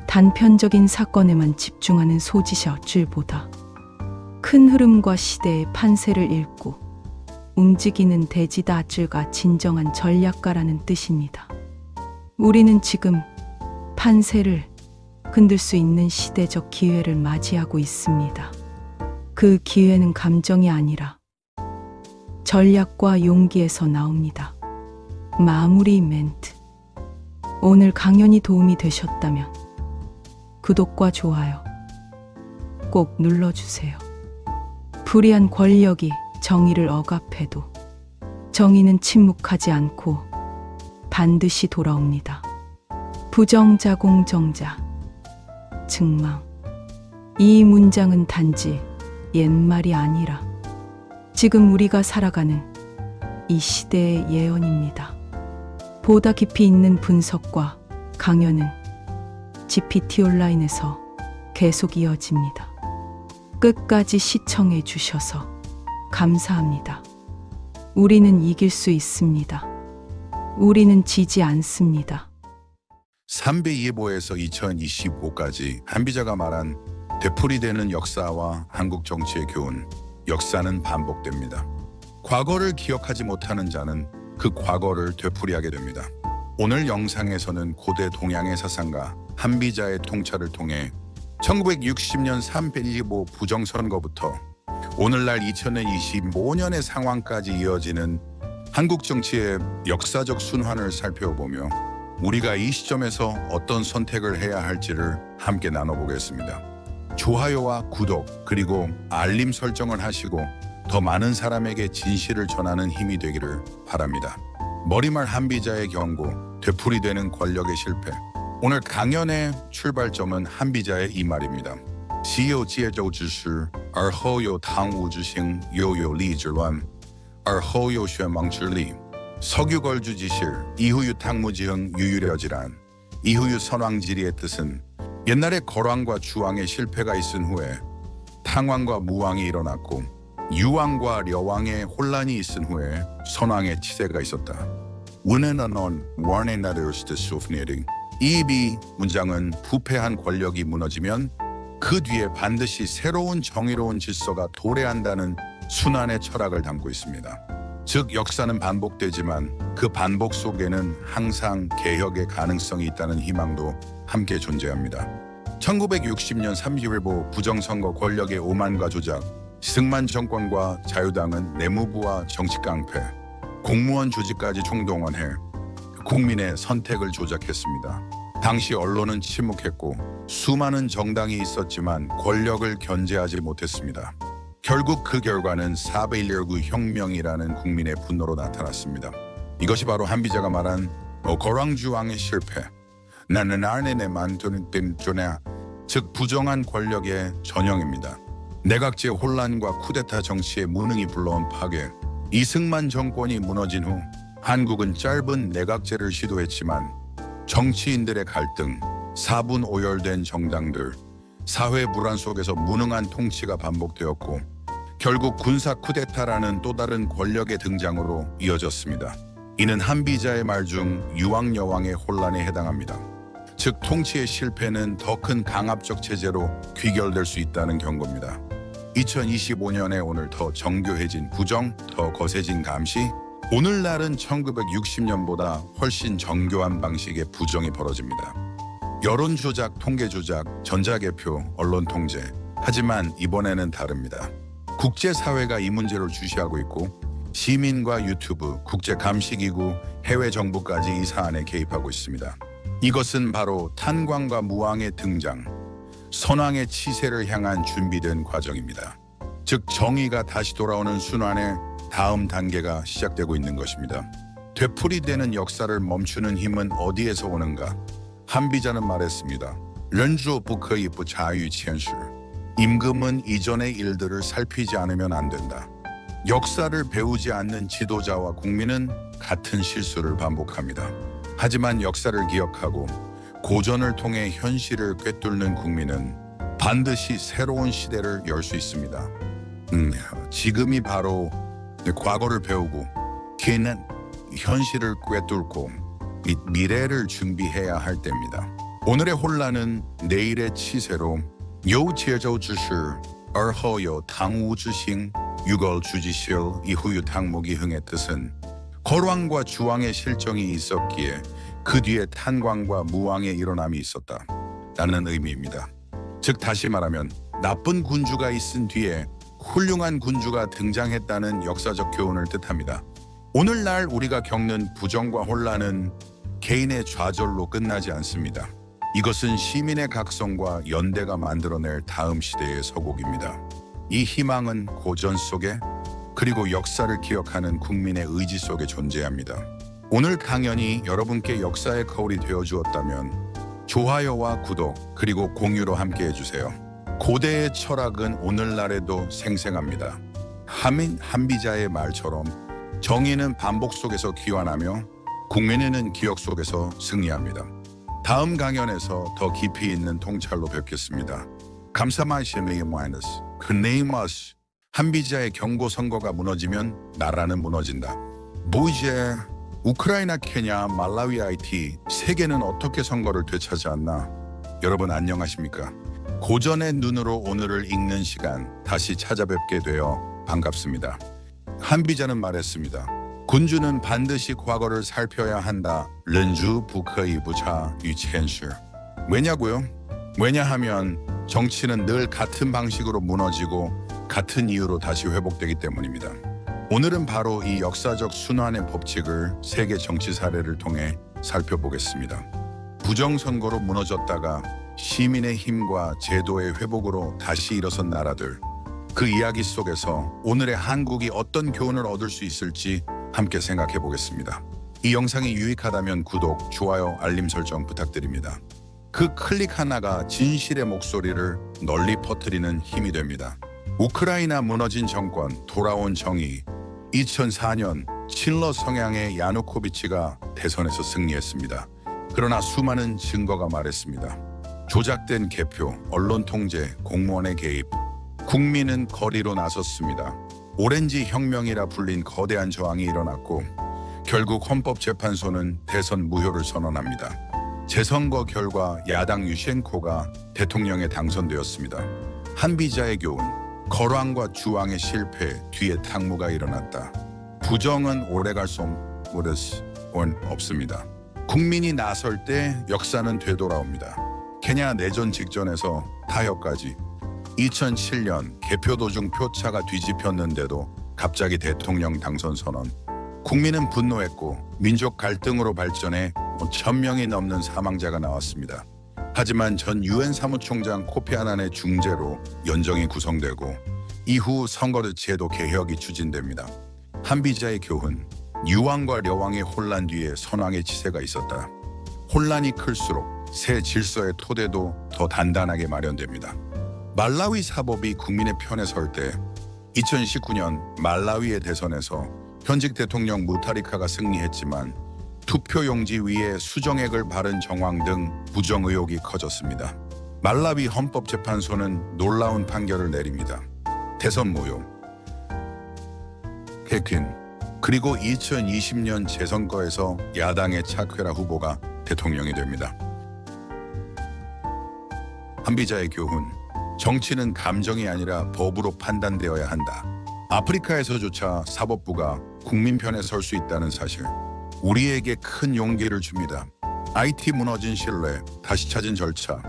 단편적인 사건에만 집중하는 소지셔줄보다 큰 흐름과 시대의 판세를 읽고 움직이는 대지다줄가 진정한 전략가라는 뜻입니다. 우리는 지금 판세를 흔들 수 있는 시대적 기회를 맞이하고 있습니다. 그 기회는 감정이 아니라 전략과 용기에서 나옵니다. 마무리 멘트. 오늘 강연이 도움이 되셨다면 구독과 좋아요 꼭 눌러주세요. 불의한 권력이 정의를 억압해도 정의는 침묵하지 않고 반드시 돌아옵니다. 부정자 공정자 증망. 이 문장은 단지 옛말이 아니라 지금 우리가 살아가는 이 시대의 예언입니다. 보다 깊이 있는 분석과 강연은 GPT 온라인에서 계속 이어집니다. 끝까지 시청해 주셔서 감사합니다. 우리는 이길 수 있습니다. 우리는 지지 않습니다. 삼배예보에서 2025까지 한비자가 말한 되풀이되는 역사와 한국 정치의 교훈. 역사는 반복됩니다. 과거를 기억하지 못하는 자는 그 과거를 되풀이하게 됩니다. 오늘 영상에서는 고대 동양의 사상가 한비자의 통찰을 통해 1960년 3.125 부정선거부터 오늘날 2025년의 상황까지 이어지는 한국 정치의 역사적 순환을 살펴보며 우리가 이 시점에서 어떤 선택을 해야 할지를 함께 나눠보겠습니다. 좋아요와 구독 그리고 알림 설정을 하시고 더 많은 사람에게 진실을 전하는 힘이 되기를 바랍니다. 머리말 한비자의 경고, 되풀이되는 권력의 실패. 오늘 강연의 출발점은 한비자의 이 말입니다. 昔有介州之师，而后有唐武之兴，又有吏之乱，而后有宣王之立。 석유걸주지실, 이후유 탕무지흥 유유려지란. 이후유 선왕지리의 뜻은 옛날에 거왕과 주왕의 실패가 있은 후에 탕왕과 무왕이 일어났고 유왕과 려왕의 혼란이 있은 후에 선왕의 치세가 있었다. 운에나넌 원에나르스트소프니링. 이 문장은 부패한 권력이 무너지면 그 뒤에 반드시 새로운 정의로운 질서가 도래한다는 순환의 철학을 담고 있습니다. 즉 역사는 반복되지만 그 반복 속에는 항상 개혁의 가능성이 있다는 희망도 함께 존재합니다. 1960년 3.125 부정선거 권력의 오만과 조작, 승만 정권과 자유당은 내무부와 정치 깡패, 공무원 조직까지 총동원해 국민의 선택을 조작했습니다. 당시 언론은 침묵했고 수많은 정당이 있었지만 권력을 견제하지 못했습니다. 결국 그 결과는 4.119 혁명이라는 국민의 분노로 나타났습니다. 이것이 바로 한비자가 말한 거왕주왕의 실패. 나는 아내네 만드는 존야, 즉 부정한 권력의 전형입니다. 내각제 혼란과 쿠데타 정치의 무능이 불러온 파괴. 이승만 정권이 무너진 후 한국은 짧은 내각제를 시도했지만 정치인들의 갈등, 사분 오열된 정당들, 사회 불안 속에서 무능한 통치가 반복되었고 결국 군사 쿠데타라는 또 다른 권력의 등장으로 이어졌습니다. 이는 한비자의 말 중 유왕여왕의 혼란에 해당합니다. 즉 통치의 실패는 더 큰 강압적 체제로 귀결될 수 있다는 경고입니다. 2025년에 오늘 더 정교해진 부정, 더 거세진 감시. 오늘날은 1960년보다 훨씬 정교한 방식의 부정이 벌어집니다. 여론조작, 통계조작, 전자개표, 언론통제. 하지만 이번에는 다릅니다. 국제사회가 이 문제를 주시하고 있고 시민과 유튜브, 국제감시기구, 해외 정부까지 이 사안에 개입하고 있습니다. 이것은 바로 탄광과 무왕의 등장, 선왕의 치세를 향한 준비된 과정입니다. 즉 정의가 다시 돌아오는 순환의 다음 단계가 시작되고 있는 것입니다. 되풀이되는 역사를 멈추는 힘은 어디에서 오는가? 한비자는 말했습니다. 人若不可以不察于前事. 임금은 이전의 일들을 살피지 않으면 안 된다. 역사를 배우지 않는 지도자와 국민은 같은 실수를 반복합니다. 하지만 역사를 기억하고 고전을 통해 현실을 꿰뚫는 국민은 반드시 새로운 시대를 열 수 있습니다. 지금이 바로 과거를 배우고 걔는 현실을 꿰뚫고 미래를 준비해야 할 때입니다. 오늘의 혼란은 내일의 치세로 有节奏之事而后有唐武之兴 유걸주지실 이후유 탕무기흥의 뜻은 거왕과 주왕의 실정이 있었기에 그 뒤에 탄광과 무왕의 일어남이 있었다 라는 의미입니다. 즉 다시 말하면 나쁜 군주가 있은 뒤에 훌륭한 군주가 등장했다는 역사적 교훈을 뜻합니다. 오늘날 우리가 겪는 부정과 혼란은 개인의 좌절로 끝나지 않습니다. 이것은 시민의 각성과 연대가 만들어낼 다음 시대의 서곡입니다. 이 희망은 고전 속에 그리고 역사를 기억하는 국민의 의지 속에 존재합니다. 오늘 강연이 여러분께 역사의 거울이 되어주었다면 좋아요와 구독 그리고 공유로 함께 해주세요. 고대의 철학은 오늘날에도 생생합니다. 한비자의 말처럼 정의는 반복 속에서 귀환하며 국민은 기억 속에서 승리합니다. 다음 강연에서 더 깊이 있는 통찰로 뵙겠습니다. 감사마이시미의 마이너스 그네이마스 한비자의 경고 선거가 무너지면 나라는 무너진다. 뭐 이제 우크라이나, 케냐, 말라위, 하이티 세계는 어떻게 선거를 되찾아왔나? 여러분 안녕하십니까? 고전의 눈으로 오늘을 읽는 시간 다시 찾아뵙게 되어 반갑습니다. 한비자는 말했습니다. 군주는 반드시 과거를 살펴야 한다. 른주 부커이 부차 유첸슈. 왜냐고요? 왜냐하면 정치는 늘 같은 방식으로 무너지고 같은 이유로 다시 회복되기 때문입니다. 오늘은 바로 이 역사적 순환의 법칙을 세계 정치 사례를 통해 살펴보겠습니다. 부정선거로 무너졌다가 시민의 힘과 제도의 회복으로 다시 일어선 나라들, 그 이야기 속에서 오늘의 한국이 어떤 교훈을 얻을 수 있을지 함께 생각해 보겠습니다. 이 영상이 유익하다면 구독, 좋아요, 알림 설정 부탁드립니다. 그 클릭 하나가 진실의 목소리를 널리 퍼뜨리는 힘이 됩니다. 우크라이나 무너진 정권, 돌아온 정의. 2004년 친러 성향의 야누코비치가 대선에서 승리했습니다. 그러나 수많은 증거가 말했습니다. 조작된 개표, 언론 통제, 공무원의 개입. 국민은 거리로 나섰습니다. 오렌지 혁명이라 불린 거대한 저항이 일어났고 결국 헌법재판소는 대선 무효를 선언합니다. 재선거 결과 야당 유셴코가 대통령에 당선되었습니다. 한비자의 교훈, 거왕과 주왕의 실패 뒤에 탕무가 일어났다. 부정은 오래갈 수 없습니다. 국민이 나설 때 역사는 되돌아옵니다. 케냐 내전 직전에서 타협까지 2007년 개표 도중 표차가 뒤집혔는데도 갑자기 대통령 당선 선언. 국민은 분노했고 민족 갈등으로 발전해 1000명이 넘는 사망자가 나왔습니다. 하지만 전 유엔 사무총장 코피 아난의 중재로 연정이 구성되고 이후 선거 제도 개혁이 추진됩니다. 한비자의 교훈, 유왕과 려왕의 혼란 뒤에 선왕의 치세가 있었다. 혼란이 클수록 새 질서의 토대도 더 단단하게 마련됩니다. 말라위 사법이 국민의 편에 설 때 2019년 말라위의 대선에서 현직 대통령 무타리카가 승리했지만 투표용지 위에 수정액을 바른 정황 등 부정 의혹이 커졌습니다. 말라위 헌법재판소는 놀라운 판결을 내립니다. 대선 무효. 케퀸. 그리고 2020년 재선거에서 야당의 차쾌라 후보가 대통령이 됩니다. 한비자의 교훈. 정치는 감정이 아니라 법으로 판단되어야 한다. 아프리카에서조차 사법부가 국민 편에 설 수 있다는 사실. 우리에게 큰 용기를 줍니다. IT 무너진 신뢰, 다시 찾은 절차.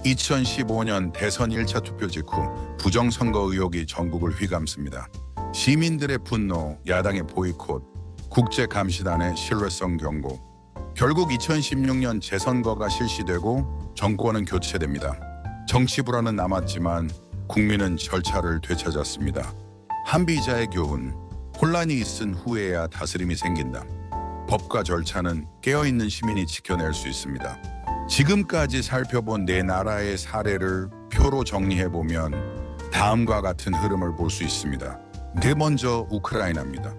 2015년 대선 1차 투표 직후 부정선거 의혹이 전국을 휘감습니다. 시민들의 분노, 야당의 보이콧, 국제감시단의 신뢰성 경고. 결국 2016년 재선거가 실시되고 정권은 교체됩니다. 정치 불안은 남았지만 국민은 절차를 되찾았습니다. 한비자의 교훈, 혼란이 있은 후에야 다스림이 생긴다. 법과 절차는 깨어있는 시민이 지켜낼 수 있습니다. 지금까지 살펴본 네 나라의 사례를 표로 정리해보면 다음과 같은 흐름을 볼 수 있습니다. 먼저 우크라이나입니다.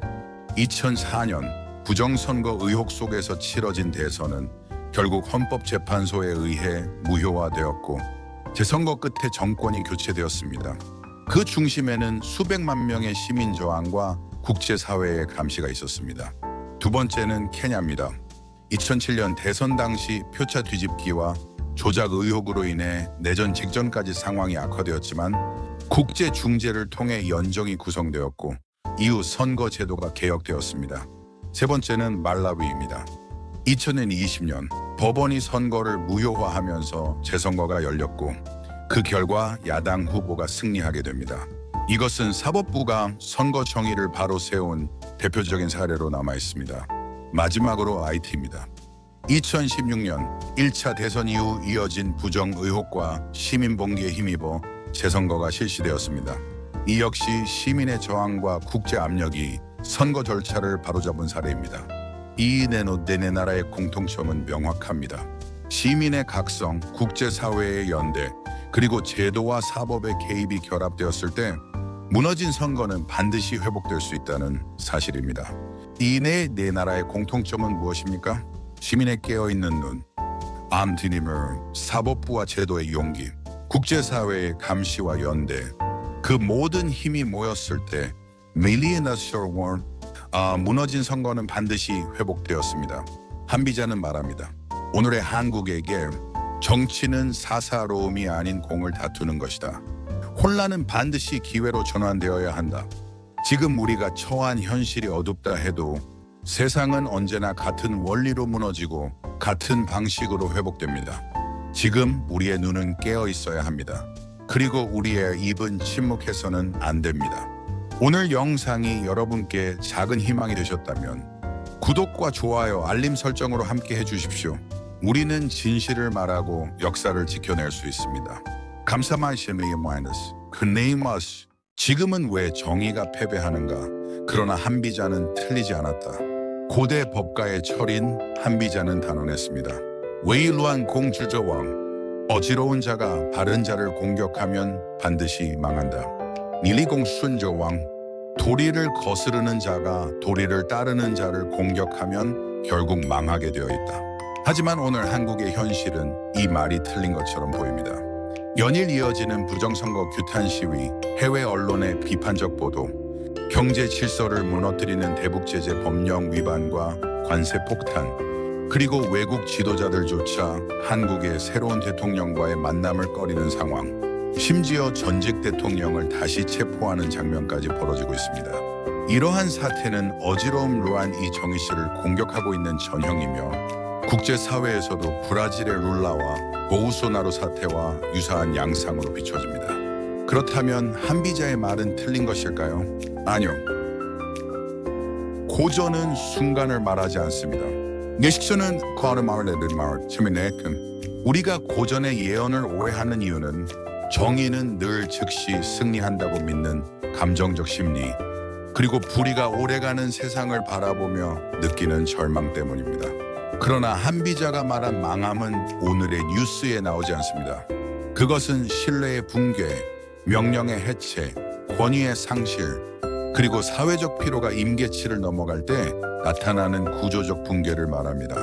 2004년 부정선거 의혹 속에서 치러진 대선은 결국 헌법재판소에 의해 무효화되었고 재선거 끝에 정권이 교체되었습니다. 그 중심에는 수백만 명의 시민 저항과 국제사회의 감시가 있었습니다. 두 번째는 케냐입니다. 2007년 대선 당시 표차 뒤집기와 조작 의혹으로 인해 내전 직전까지 상황이 악화되었지만 국제 중재를 통해 연정이 구성되었고 이후 선거 제도가 개혁되었습니다. 세 번째는 말라위입니다. 2020년 법원이 선거를 무효화하면서 재선거가 열렸고 그 결과 야당 후보가 승리하게 됩니다. 이것은 사법부가 선거 정의를 바로 세운 대표적인 사례로 남아 있습니다. 마지막으로 IT입니다. 2016년 1차 대선 이후 이어진 부정 의혹과 시민 봉기에 힘입어 재선거가 실시되었습니다. 이 역시 시민의 저항과 국제 압력이 선거 절차를 바로잡은 사례입니다. 이 내 나라의 공통점은 명확합니다. 시민의 각성, 국제사회의 연대, 그리고 제도와 사법의 개입이 결합되었을 때 무너진 선거는 반드시 회복될 수 있다는 사실입니다. 이 내 나라의 공통점은 무엇입니까? 시민의 깨어있는 눈, 암드림을 사법부와 제도의 용기, 국제사회의 감시와 연대, 그 모든 힘이 모였을 때 무너진 선거는 반드시 회복되었습니다. 한비자는 말합니다. 오늘의 한국에게 정치는 사사로움이 아닌 공을 다투는 것이다. 혼란은 반드시 기회로 전환되어야 한다. 지금 우리가 처한 현실이 어둡다 해도 세상은 언제나 같은 원리로 무너지고 같은 방식으로 회복됩니다. 지금 우리의 눈은 깨어 있어야 합니다. 그리고 우리의 입은 침묵해서는 안 됩니다. 오늘 영상이 여러분께 작은 희망이 되셨다면 구독과 좋아요, 알림 설정으로 함께 해주십시오. 우리는 진실을 말하고 역사를 지켜낼 수 있습니다. 감사마이시미마이너스 지금은 왜 정의가 패배하는가? 그러나 한비자는 틀리지 않았다. 고대 법가의 철인 한비자는 단언했습니다. 웨이루안 공주저왕 어지러운 자가 바른 자를 공격하면 반드시 망한다. 니리공 순저왕 도리를 거스르는 자가 도리를 따르는 자를 공격하면 결국 망하게 되어 있다. 하지만 오늘 한국의 현실은 이 말이 틀린 것처럼 보입니다. 연일 이어지는 부정선거 규탄 시위, 해외 언론의 비판적 보도, 경제 질서를 무너뜨리는 대북 제재 법령 위반과 관세 폭탄, 그리고 외국 지도자들조차 한국의 새로운 대통령과의 만남을 꺼리는 상황, 심지어 전직 대통령을 다시 체포하는 장면까지 벌어지고 있습니다. 이러한 사태는 어지러움 루안 이 정의 씨를 공격하고 있는 전형이며 국제사회에서도 브라질의 룰라와 보우소나루 사태와 유사한 양상으로 비춰집니다. 그렇다면 한비자의 말은 틀린 것일까요? 아니요. 고전은 순간을 말하지 않습니다. 예식서는 우리가 고전의 예언을 오해하는 이유는 정의는 늘 즉시 승리한다고 믿는 감정적 심리, 그리고 불의가 오래가는 세상을 바라보며 느끼는 절망 때문입니다. 그러나 한비자가 말한 망함은 오늘의 뉴스에 나오지 않습니다. 그것은 신뢰의 붕괴, 명령의 해체, 권위의 상실, 그리고 사회적 피로가 임계치를 넘어갈 때 나타나는 구조적 붕괴를 말합니다.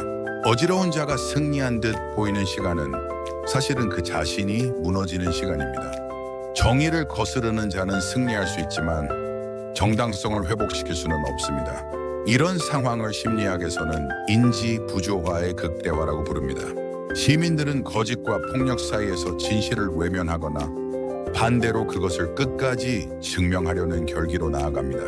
어지러운 자가 승리한 듯 보이는 시간은 사실은 그 자신이 무너지는 시간입니다. 정의를 거스르는 자는 승리할 수 있지만 정당성을 회복시킬 수는 없습니다. 이런 상황을 심리학에서는 인지 부조화의 극대화라고 부릅니다. 시민들은 거짓과 폭력 사이에서 진실을 외면하거나 반대로 그것을 끝까지 증명하려는 결기로 나아갑니다.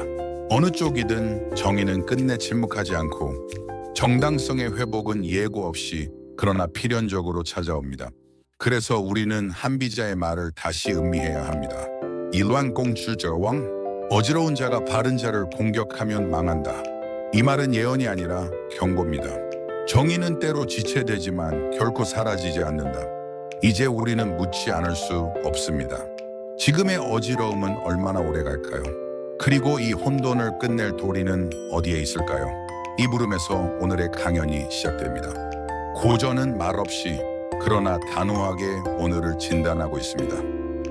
어느 쪽이든 정의는 끝내 침묵하지 않고 정당성의 회복은 예고 없이 그러나 필연적으로 찾아옵니다. 그래서 우리는 한비자의 말을 다시 음미해야 합니다. 일완 공주저왕 어지러운 자가 바른 자를 공격하면 망한다. 이 말은 예언이 아니라 경고입니다. 정의는 때로 지체되지만 결코 사라지지 않는다. 이제 우리는 묻지 않을 수 없습니다. 지금의 어지러움은 얼마나 오래 갈까요? 그리고 이 혼돈을 끝낼 도리는 어디에 있을까요? 이 물음에서 오늘의 강연이 시작됩니다. 고전은 말없이 그러나 단호하게 오늘을 진단하고 있습니다.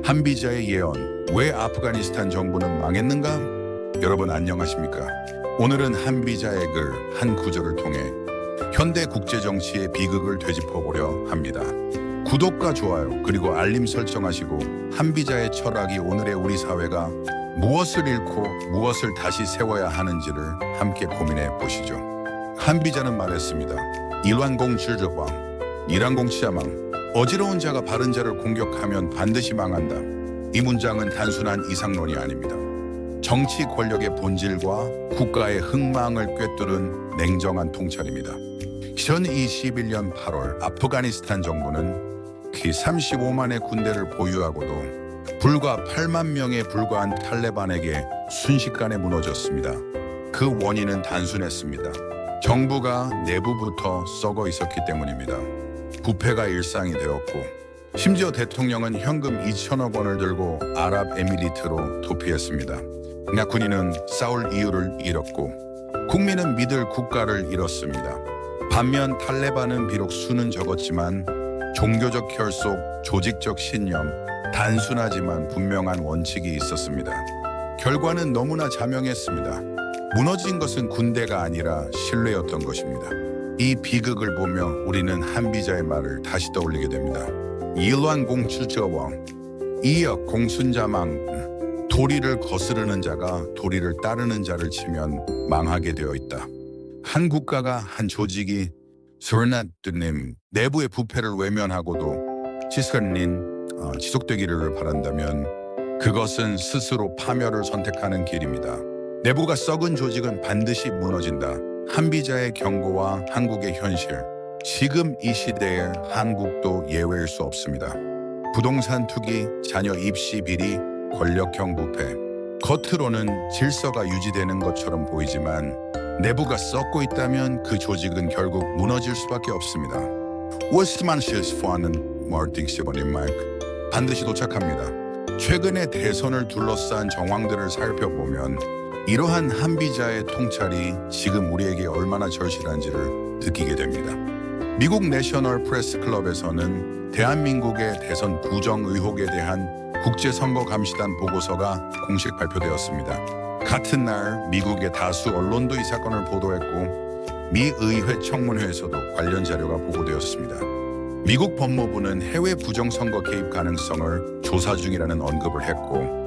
한비자의 예언, 왜 아프가니스탄 정부는 망했는가? 여러분 안녕하십니까? 오늘은 한비자의 글 한 구절을 통해 현대 국제정치의 비극을 되짚어보려 합니다. 구독과 좋아요 그리고 알림 설정하시고 한비자의 철학이 오늘의 우리 사회가 무엇을 잃고 무엇을 다시 세워야 하는지를 함께 고민해 보시죠. 한비자는 말했습니다. 일완공주저왕, 일완공치야망 어지러운 자가 바른 자를 공격하면 반드시 망한다. 이 문장은 단순한 이상론이 아닙니다. 정치 권력의 본질과 국가의 흥망을 꿰뚫은 냉정한 통찰입니다. 2021년 8월 아프가니스탄 정부는 그 35만의 군대를 보유하고도 불과 8만 명에 불과한 탈레반에게 순식간에 무너졌습니다. 그 원인은 단순했습니다. 정부가 내부부터 썩어 있었기 때문입니다. 부패가 일상이 되었고 심지어 대통령은 현금 2천억 원을 들고 아랍에미리트로 도피했습니다. 그러나 군인은 싸울 이유를 잃었고 국민은 믿을 국가를 잃었습니다. 반면 탈레반은 비록 수는 적었지만 종교적 결속, 조직적 신념, 단순하지만 분명한 원칙이 있었습니다. 결과는 너무나 자명했습니다. 무너진 것은 군대가 아니라 신뢰였던 것입니다. 이 비극을 보며 우리는 한비자의 말을 다시 떠올리게 됩니다. 일환 공추저왕, 이역 공순자망, 도리를 거스르는 자가 도리를 따르는 자를 치면 망하게 되어 있다. 한 국가가 한 조직이 스르나트님 내부의 부패를 외면하고도 지속되기를 바란다면 그것은 스스로 파멸을 선택하는 길입니다. 내부가 썩은 조직은 반드시 무너진다. 한비자의 경고와 한국의 현실. 지금 이 시대에 한국도 예외일 수 없습니다. 부동산 투기, 자녀 입시 비리, 권력형 부패. 겉으로는 질서가 유지되는 것처럼 보이지만 내부가 썩고 있다면 그 조직은 결국 무너질 수밖에 없습니다. 워스만시스포하는 마르팅시버린 마이크 반드시 도착합니다. 최근의 대선을 둘러싼 정황들을 살펴보면 이러한 한비자의 통찰이 지금 우리에게 얼마나 절실한지를 느끼게 됩니다. 미국 내셔널 프레스 클럽에서는 대한민국의 대선 부정 의혹에 대한 국제선거감시단 보고서가 공식 발표되었습니다. 같은 날 미국의 다수 언론도 이 사건을 보도했고 미 의회 청문회에서도 관련 자료가 보고되었습니다. 미국 법무부는 해외 부정선거 개입 가능성을 조사 중이라는 언급을 했고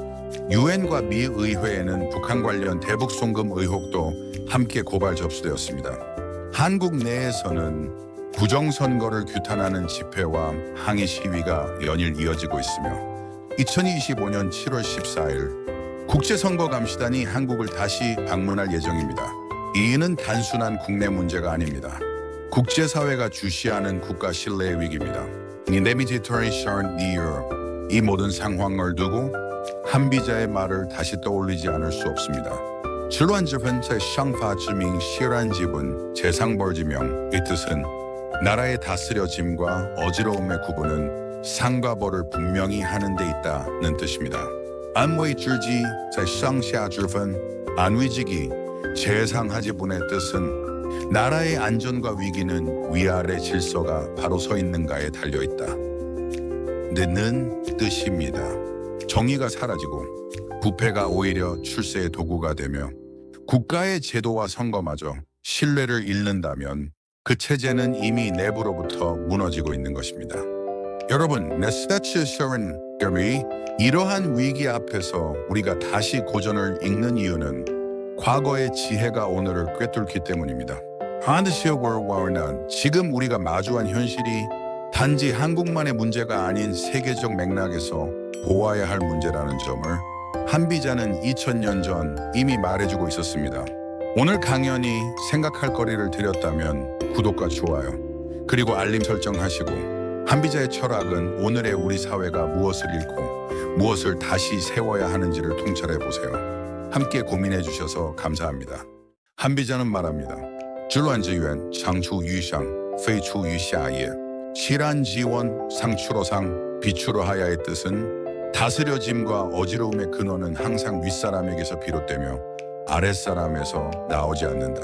유엔과 미 의회에는 북한 관련 대북 송금 의혹도 함께 고발 접수되었습니다. 한국 내에서는 부정선거를 규탄하는 집회와 항의 시위가 연일 이어지고 있으며 2025년 7월 14일 국제선거감시단이 한국을 다시 방문할 예정입니다. 이는 단순한 국내 문제가 아닙니다. 국제사회가 주시하는 국가 신뢰의 위기입니다. 이 모든 상황을 두고 한비자의 말을 다시 떠올리지 않을 수 없습니다. 질환지분 제想法之名 실환지분 재상벌지명 이 뜻은 나라의 다스려짐과 어지러움의 구분은 상과 벌을 분명히 하는 데 있다는 뜻입니다. 안위지지 제上下之分 안위지기 재상하지분의 뜻은 나라의 안전과 위기는 위아래 질서가 바로 서 있는가에 달려있다. 는 뜻입니다. 정의가 사라지고 부패가 오히려 출세의 도구가 되며 국가의 제도와 선거마저 신뢰를 잃는다면 그 체제는 이미 내부로부터 무너지고 있는 것입니다. 여러분, 이러한 위기 앞에서 우리가 다시 고전을 읽는 이유는 과거의 지혜가 오늘을 꿰뚫기 때문입니다. 지금 우리가 마주한 현실이 단지 한국만의 문제가 아닌 세계적 맥락에서 보아야 할 문제라는 점을 한비자는 2000년 전 이미 말해주고 있었습니다. 오늘 강연이 생각할 거리를 드렸다면 구독과 좋아요 그리고 알림 설정하시고 한비자의 철학은 오늘의 우리 사회가 무엇을 잃고 무엇을 다시 세워야 하는지를 통찰해 보세요. 함께 고민해 주셔서 감사합니다. 한비자는 말합니다. 治乱之源长出于上非出于下也 실안지원 상추로상 비추로하야의 뜻은 다스려짐과 어지러움의 근원은 항상 윗사람에게서 비롯되며 아랫사람에서 나오지 않는다.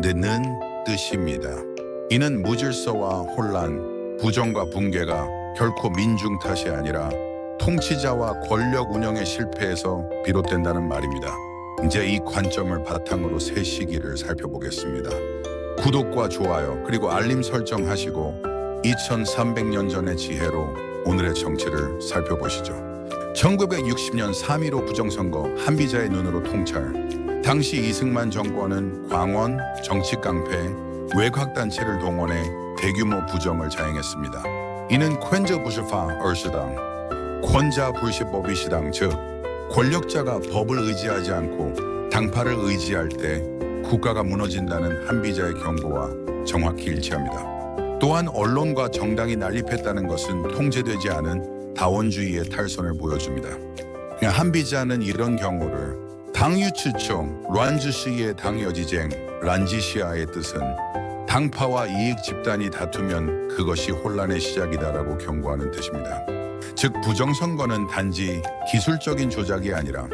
는 뜻입니다. 이는 무질서와 혼란, 부정과 붕괴가 결코 민중 탓이 아니라 통치자와 권력 운영의 실패에서 비롯된다는 말입니다. 이제 이 관점을 바탕으로 새 시기를 살펴보겠습니다. 구독과 좋아요 그리고 알림 설정하시고 2300년 전의 지혜로 오늘의 정치를 살펴보시죠. 1960년 3.15 부정선거 한비자의 눈으로 통찰. 당시 이승만 정권은 광원, 정치 깡패, 외곽단체를 동원해 대규모 부정을 자행했습니다. 이는 퀸저 부시파 얼시당, 권자 불시법이 시당 즉 권력자가 법을 의지하지 않고 당파를 의지할 때 국가가 무너진다는 한비자의 경고와 정확히 일치합니다. 또한 언론과 정당이 난립했다는 것은 통제되지 않은 다원주의의 탈선을 보여줍니다. 한비자는 이런 경우를 당 유치총 란지시의 당 여지쟁 란지시아의 뜻은 당파와 이익 집단이 다투면 그것이 혼란의 시작이다라고 경고하는 뜻입니다. 즉 부정선거는 단지 기술적인 조작이 아니라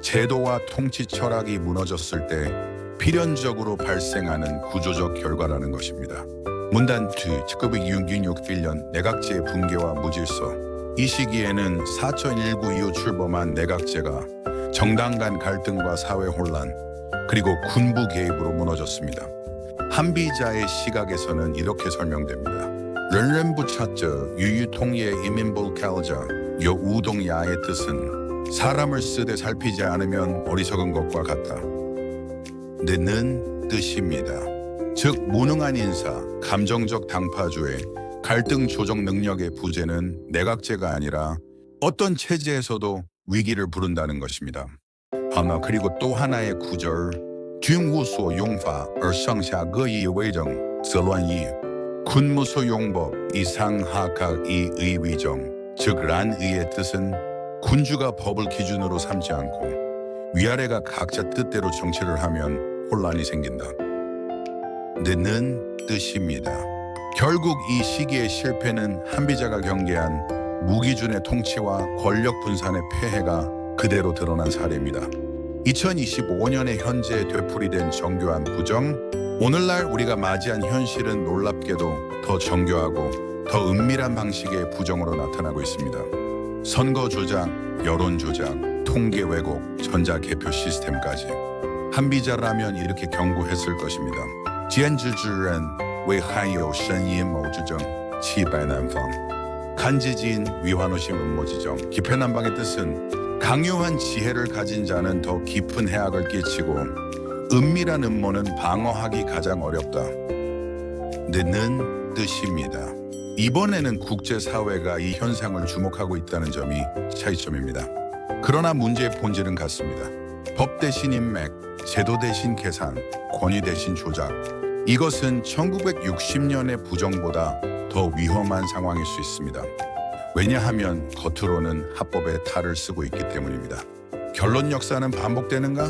제도와 통치 철학이 무너졌을 때 필연적으로 발생하는 구조적 결과라는 것입니다. 문단 2, 1966년 내각제의 붕괴와 무질서. 이 시기에는 4.19 이후 출범한 내각제가 정당 간 갈등과 사회 혼란, 그리고 군부 개입으로 무너졌습니다. 한비자의 시각에서는 이렇게 설명됩니다. 런렌부차저 유유통예 이민볼칼자 여우동야의 뜻은 사람을 쓰되 살피지 않으면 어리석은 것과 같다. 는 뜻입니다. 즉 무능한 인사, 감정적 당파주의, 갈등 조정 능력의 부재는 내각제가 아니라 어떤 체제에서도 위기를 부른다는 것입니다. 하나 그리고 또 하나의 구절 중후소 용파而上下各以为政则乱意 군무소 용법 이상하각 이의위정 즉 란의의 뜻은 군주가 법을 기준으로 삼지 않고 위아래가 각자 뜻대로 정치를 하면 혼란이 생긴다. 는 뜻입니다. 결국 이 시기의 실패는 한비자가 경계한 무기준의 통치와 권력 분산의 폐해가 그대로 드러난 사례입니다. 2025년에 현재 되풀이된 정교한 부정, 오늘날 우리가 맞이한 현실은 놀랍게도 더 정교하고 더 은밀한 방식의 부정으로 나타나고 있습니다. 선거 조작, 여론 조작, 통계 왜곡, 전자개표 시스템까지. 한비자라면 이렇게 경고했을 것입니다. 坚持之人为罕有深阴谋之政气百难防 간지지인 위환우심 음모지정. 기편한방의 뜻은 강요한 지혜를 가진 자는 더 깊은 해악을 끼치고 은밀한 음모는 방어하기 가장 어렵다. 는 뜻입니다. 이번에는 국제사회가 이 현상을 주목하고 있다는 점이 차이점입니다. 그러나 문제의 본질은 같습니다. 법 대신 인맥, 제도 대신 계산, 권위 대신 조작. 이것은 1960년의 부정보다 더 위험한 상황일 수 있습니다. 왜냐하면 겉으로는 합법의 탈을 쓰고 있기 때문입니다. 결론 역사는 반복되는가?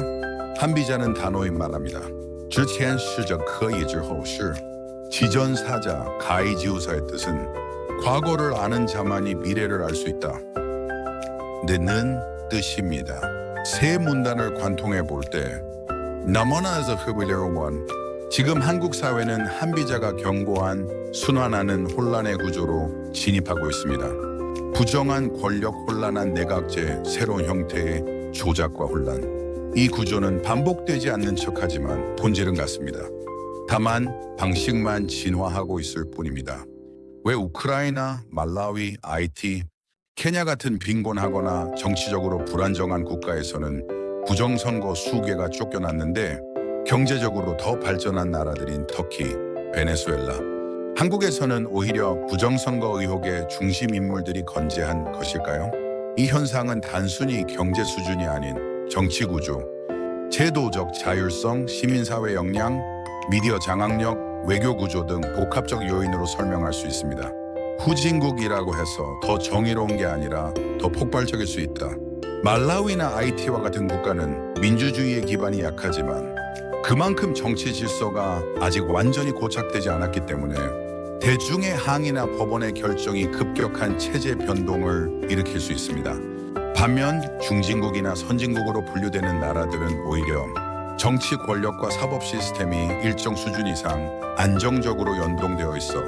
한비자는 단호히 말합니다. 之前事者可以之后事 지전사자, 가이지우사의 뜻은 과거를 아는 자만이 미래를 알 수 있다. 는 뜻입니다. 세 문단을 관통해 볼 때 나머나에서 흡을레로원 지금 한국 사회는 한비자가 경고한 순환하는 혼란의 구조로 진입하고 있습니다. 부정한 권력 혼란한 내각제 새로운 형태의 조작과 혼란. 이 구조는 반복되지 않는 척하지만 본질은 같습니다. 다만 방식만 진화하고 있을 뿐입니다. 왜 우크라이나, 말라위, 아이티, 케냐 같은 빈곤하거나 정치적으로 불안정한 국가에서는 부정선거 수개가 쫓겨났는데 경제적으로 더 발전한 나라들인 터키, 베네수엘라, 한국에서는 오히려 부정선거 의혹의 중심 인물들이 건재한 것일까요? 이 현상은 단순히 경제 수준이 아닌 정치 구조, 제도적 자율성, 시민사회 역량, 미디어 장악력, 외교 구조 등 복합적 요인으로 설명할 수 있습니다. 후진국이라고 해서 더 정의로운 게 아니라 더 폭발적일 수 있다. 말라위나 아이티와 같은 국가는 민주주의의 기반이 약하지만 그만큼 정치 질서가 아직 완전히 고착되지 않았기 때문에 대중의 항의나 법원의 결정이 급격한 체제 변동을 일으킬 수 있습니다. 반면 중진국이나 선진국으로 분류되는 나라들은 오히려 정치 권력과 사법 시스템이 일정 수준 이상 안정적으로 연동되어 있어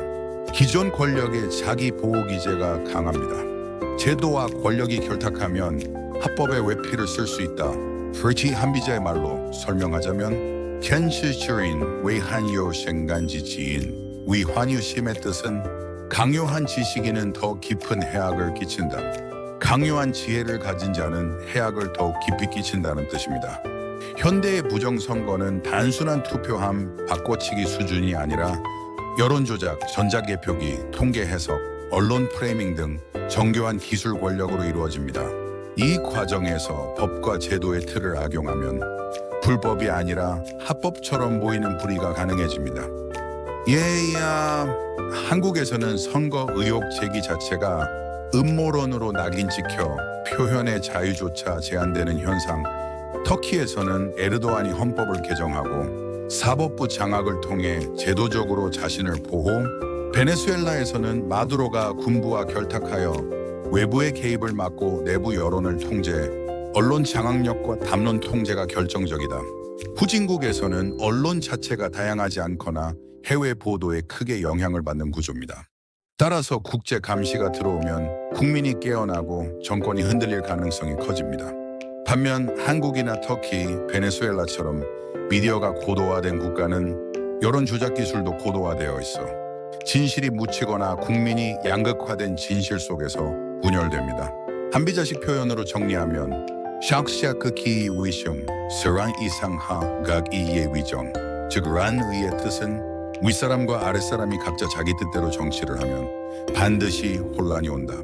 기존 권력의 자기 보호 기제가 강합니다. 제도와 권력이 결탁하면 합법의 외피를 쓸 수 있다. 프리티 한비자의 말로 설명하자면 켄시치린 외한요 생간지 지인 위환유심의 뜻은 강요한 지식인은 더 깊은 해악을 끼친다. 강요한 지혜를 가진 자는 해악을 더욱 깊이 끼친다는 뜻입니다. 현대의 부정선거는 단순한 투표함, 바꿔치기 수준이 아니라 여론조작, 전자개표기, 통계 해석, 언론 프레이밍 등 정교한 기술 권력으로 이루어집니다. 이 과정에서 법과 제도의 틀을 악용하면 불법이 아니라 합법처럼 보이는 불의가 가능해집니다. 한국에서는 선거 의혹 제기 자체가 음모론으로 낙인 찍혀 표현의 자유조차 제한되는 현상, 터키에서는 에르도안이 헌법을 개정하고 사법부 장악을 통해 제도적으로 자신을 보호, 베네수엘라에서는 마두로가 군부와 결탁하여 외부의 개입을 막고 내부 여론을 통제, 언론 장악력과 담론 통제가 결정적이다. 후진국에서는 언론 자체가 다양하지 않거나 해외 보도에 크게 영향을 받는 구조입니다. 따라서 국제 감시가 들어오면 국민이 깨어나고 정권이 흔들릴 가능성이 커집니다. 반면 한국이나 터키, 베네수엘라처럼 미디어가 고도화된 국가는 여론 조작 기술도 고도화되어 있어 진실이 묻히거나 국민이 양극화된 진실 속에서 분열됩니다. 한비자식 표현으로 정리하면 샥시아크 기 위숑, 스란 이상하 각 이의 위정, 즉 란의의 뜻은 윗사람과 아랫사람이 각자 자기 뜻대로 정치를 하면 반드시 혼란이 온다.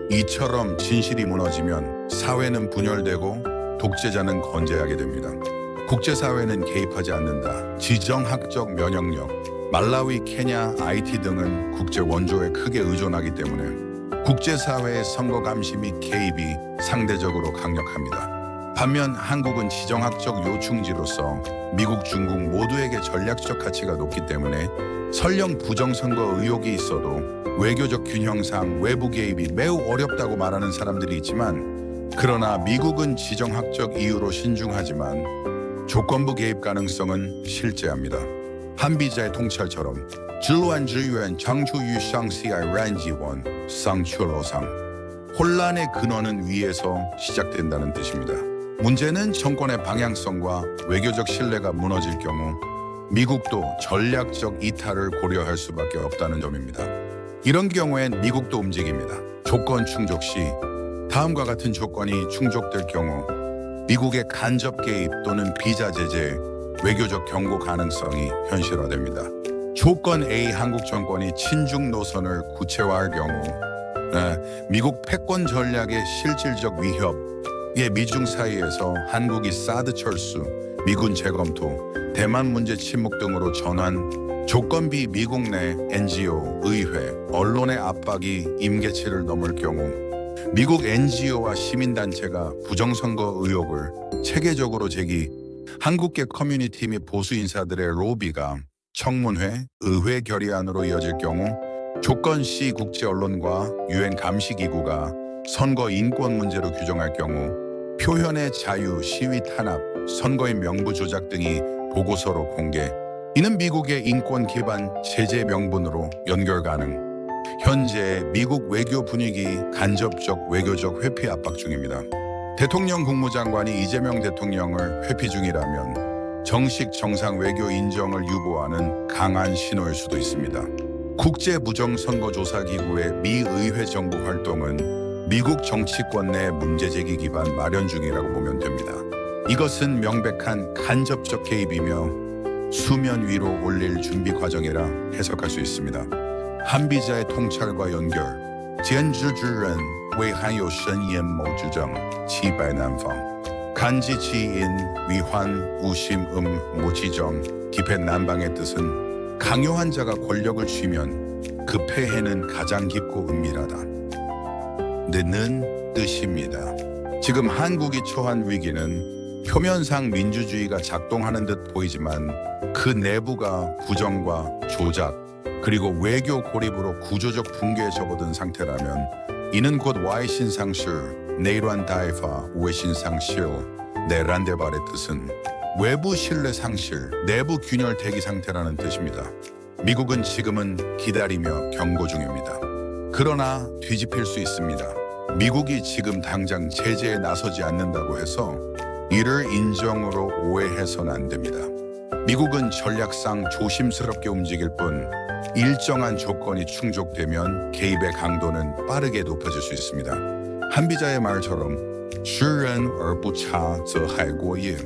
이처럼 진실이 무너지면 사회는 분열되고 독재자는 건재하게 됩니다. 국제사회는 개입하지 않는다. 지정학적 면역력, 말라위, 케냐, IT 등은 국제 원조에 크게 의존하기 때문에 국제사회의 선거 감시 및 개입이 상대적으로 강력합니다. 반면 한국은 지정학적 요충지로서 미국, 중국 모두에게 전략적 가치가 높기 때문에 설령 부정선거 의혹이 있어도 외교적 균형상 외부 개입이 매우 어렵다고 말하는 사람들이 있지만 그러나 미국은 지정학적 이유로 신중하지만 조건부 개입 가능성은 실제합니다. 한비자의 통찰처럼 질환지원 장주유상시의 란지원 상출로상 혼란의 근원은 위에서 시작된다는 뜻입니다. 문제는 정권의 방향성과 외교적 신뢰가 무너질 경우 미국도 전략적 이탈을 고려할 수밖에 없다는 점입니다. 이런 경우엔 미국도 움직입니다. 조건 충족 시 다음과 같은 조건이 충족될 경우 미국의 간접 개입 또는 비자 제재, 외교적 경고 가능성이 현실화됩니다. 조건 A 한국 정권이 친중 노선을 구체화할 경우 미국 패권 전략의 실질적 위협에 미중 사이에서 한국이 사드 철수, 미군 재검토, 대만 문제 침묵 등으로 전환, 조건 B 미국 내 NGO, 의회, 언론의 압박이 임계치를 넘을 경우 미국 NGO와 시민단체가 부정선거 의혹을 체계적으로 제기, 한국계 커뮤니티 및 보수 인사들의 로비가 청문회, 의회 결의안으로 이어질 경우 조건 C 국제 언론과 유엔 감시기구가 선거 인권 문제로 규정할 경우 표현의 자유, 시위 탄압, 선거인 명부 조작 등이 보고서로 공개, 이는 미국의 인권 기반 제재 명분으로 연결 가능. 현재 미국 외교 분위기 간접적 외교적 회피 압박 중입니다. 대통령 국무장관이 이재명 대통령을 회피 중이라면 정식 정상 외교 인정을 유보하는 강한 신호일 수도 있습니다. 국제부정선거조사기구의 미의회 정부 활동은 미국 정치권 내 문제제기 기반 마련 중이라고 보면 됩니다. 이것은 명백한 간접적 개입이며 수면 위로 올릴 준비 과정이라 해석할 수 있습니다. 한비자의 통찰과 연결, 坚持之人为含有深阴谋之政，其百难防。간지 지인 위환 우심 무지정 기패 난방의 뜻은 강요한 자가 권력을 쥐면 그 폐해는 가장 깊고 은밀하다. 는 뜻입니다. 지금 한국이 처한 위기는 표면상 민주주의가 작동하는 듯 보이지만 그 내부가 부정과 조작, 그리고 외교 고립으로 구조적 붕괴에 접어든 상태라면 이는 곧 와이신상실, 내일환 다이파, 외신상실, 내란데발의 뜻은 외부 신뢰 상실, 내부 균열 대기 상태라는 뜻입니다. 미국은 지금은 기다리며 경고 중입니다. 그러나 뒤집힐 수 있습니다. 미국이 지금 당장 제재에 나서지 않는다고 해서 이를 인정으로 오해해서는 안 됩니다. 미국은 전략상 조심스럽게 움직일 뿐 일정한 조건이 충족되면 개입의 강도는 빠르게 높아질 수 있습니다. 한비자의 말처럼 识人而不察则害国也.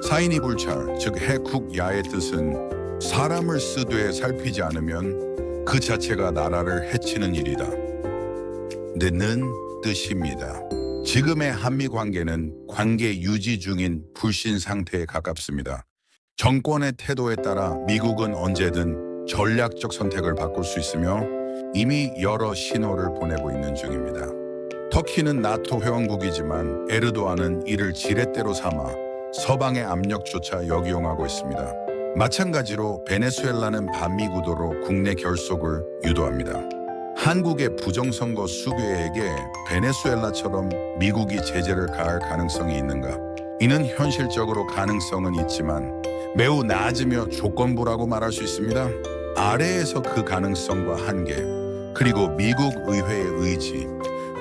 사인이 불찰, 즉 해국야의 뜻은 사람을 쓰되 살피지 않으면 그 자체가 나라를 해치는 일이다. 는 뜻입니다. 지금의 한미 관계는 관계 유지 중인 불신 상태에 가깝습니다. 정권의 태도에 따라 미국은 언제든 전략적 선택을 바꿀 수 있으며 이미 여러 신호를 보내고 있는 중입니다. 터키는 나토 회원국이지만 에르도안은 이를 지렛대로 삼아 서방의 압력조차 역이용하고 있습니다. 마찬가지로 베네수엘라는 반미 구도로 국내 결속을 유도합니다. 한국의 부정선거 수괴에게 베네수엘라처럼 미국이 제재를 가할 가능성이 있는가? 이는 현실적으로 가능성은 있지만 매우 낮으며 조건부라고 말할 수 있습니다. 아래에서 그 가능성과 한계, 그리고 미국 의회의 의지,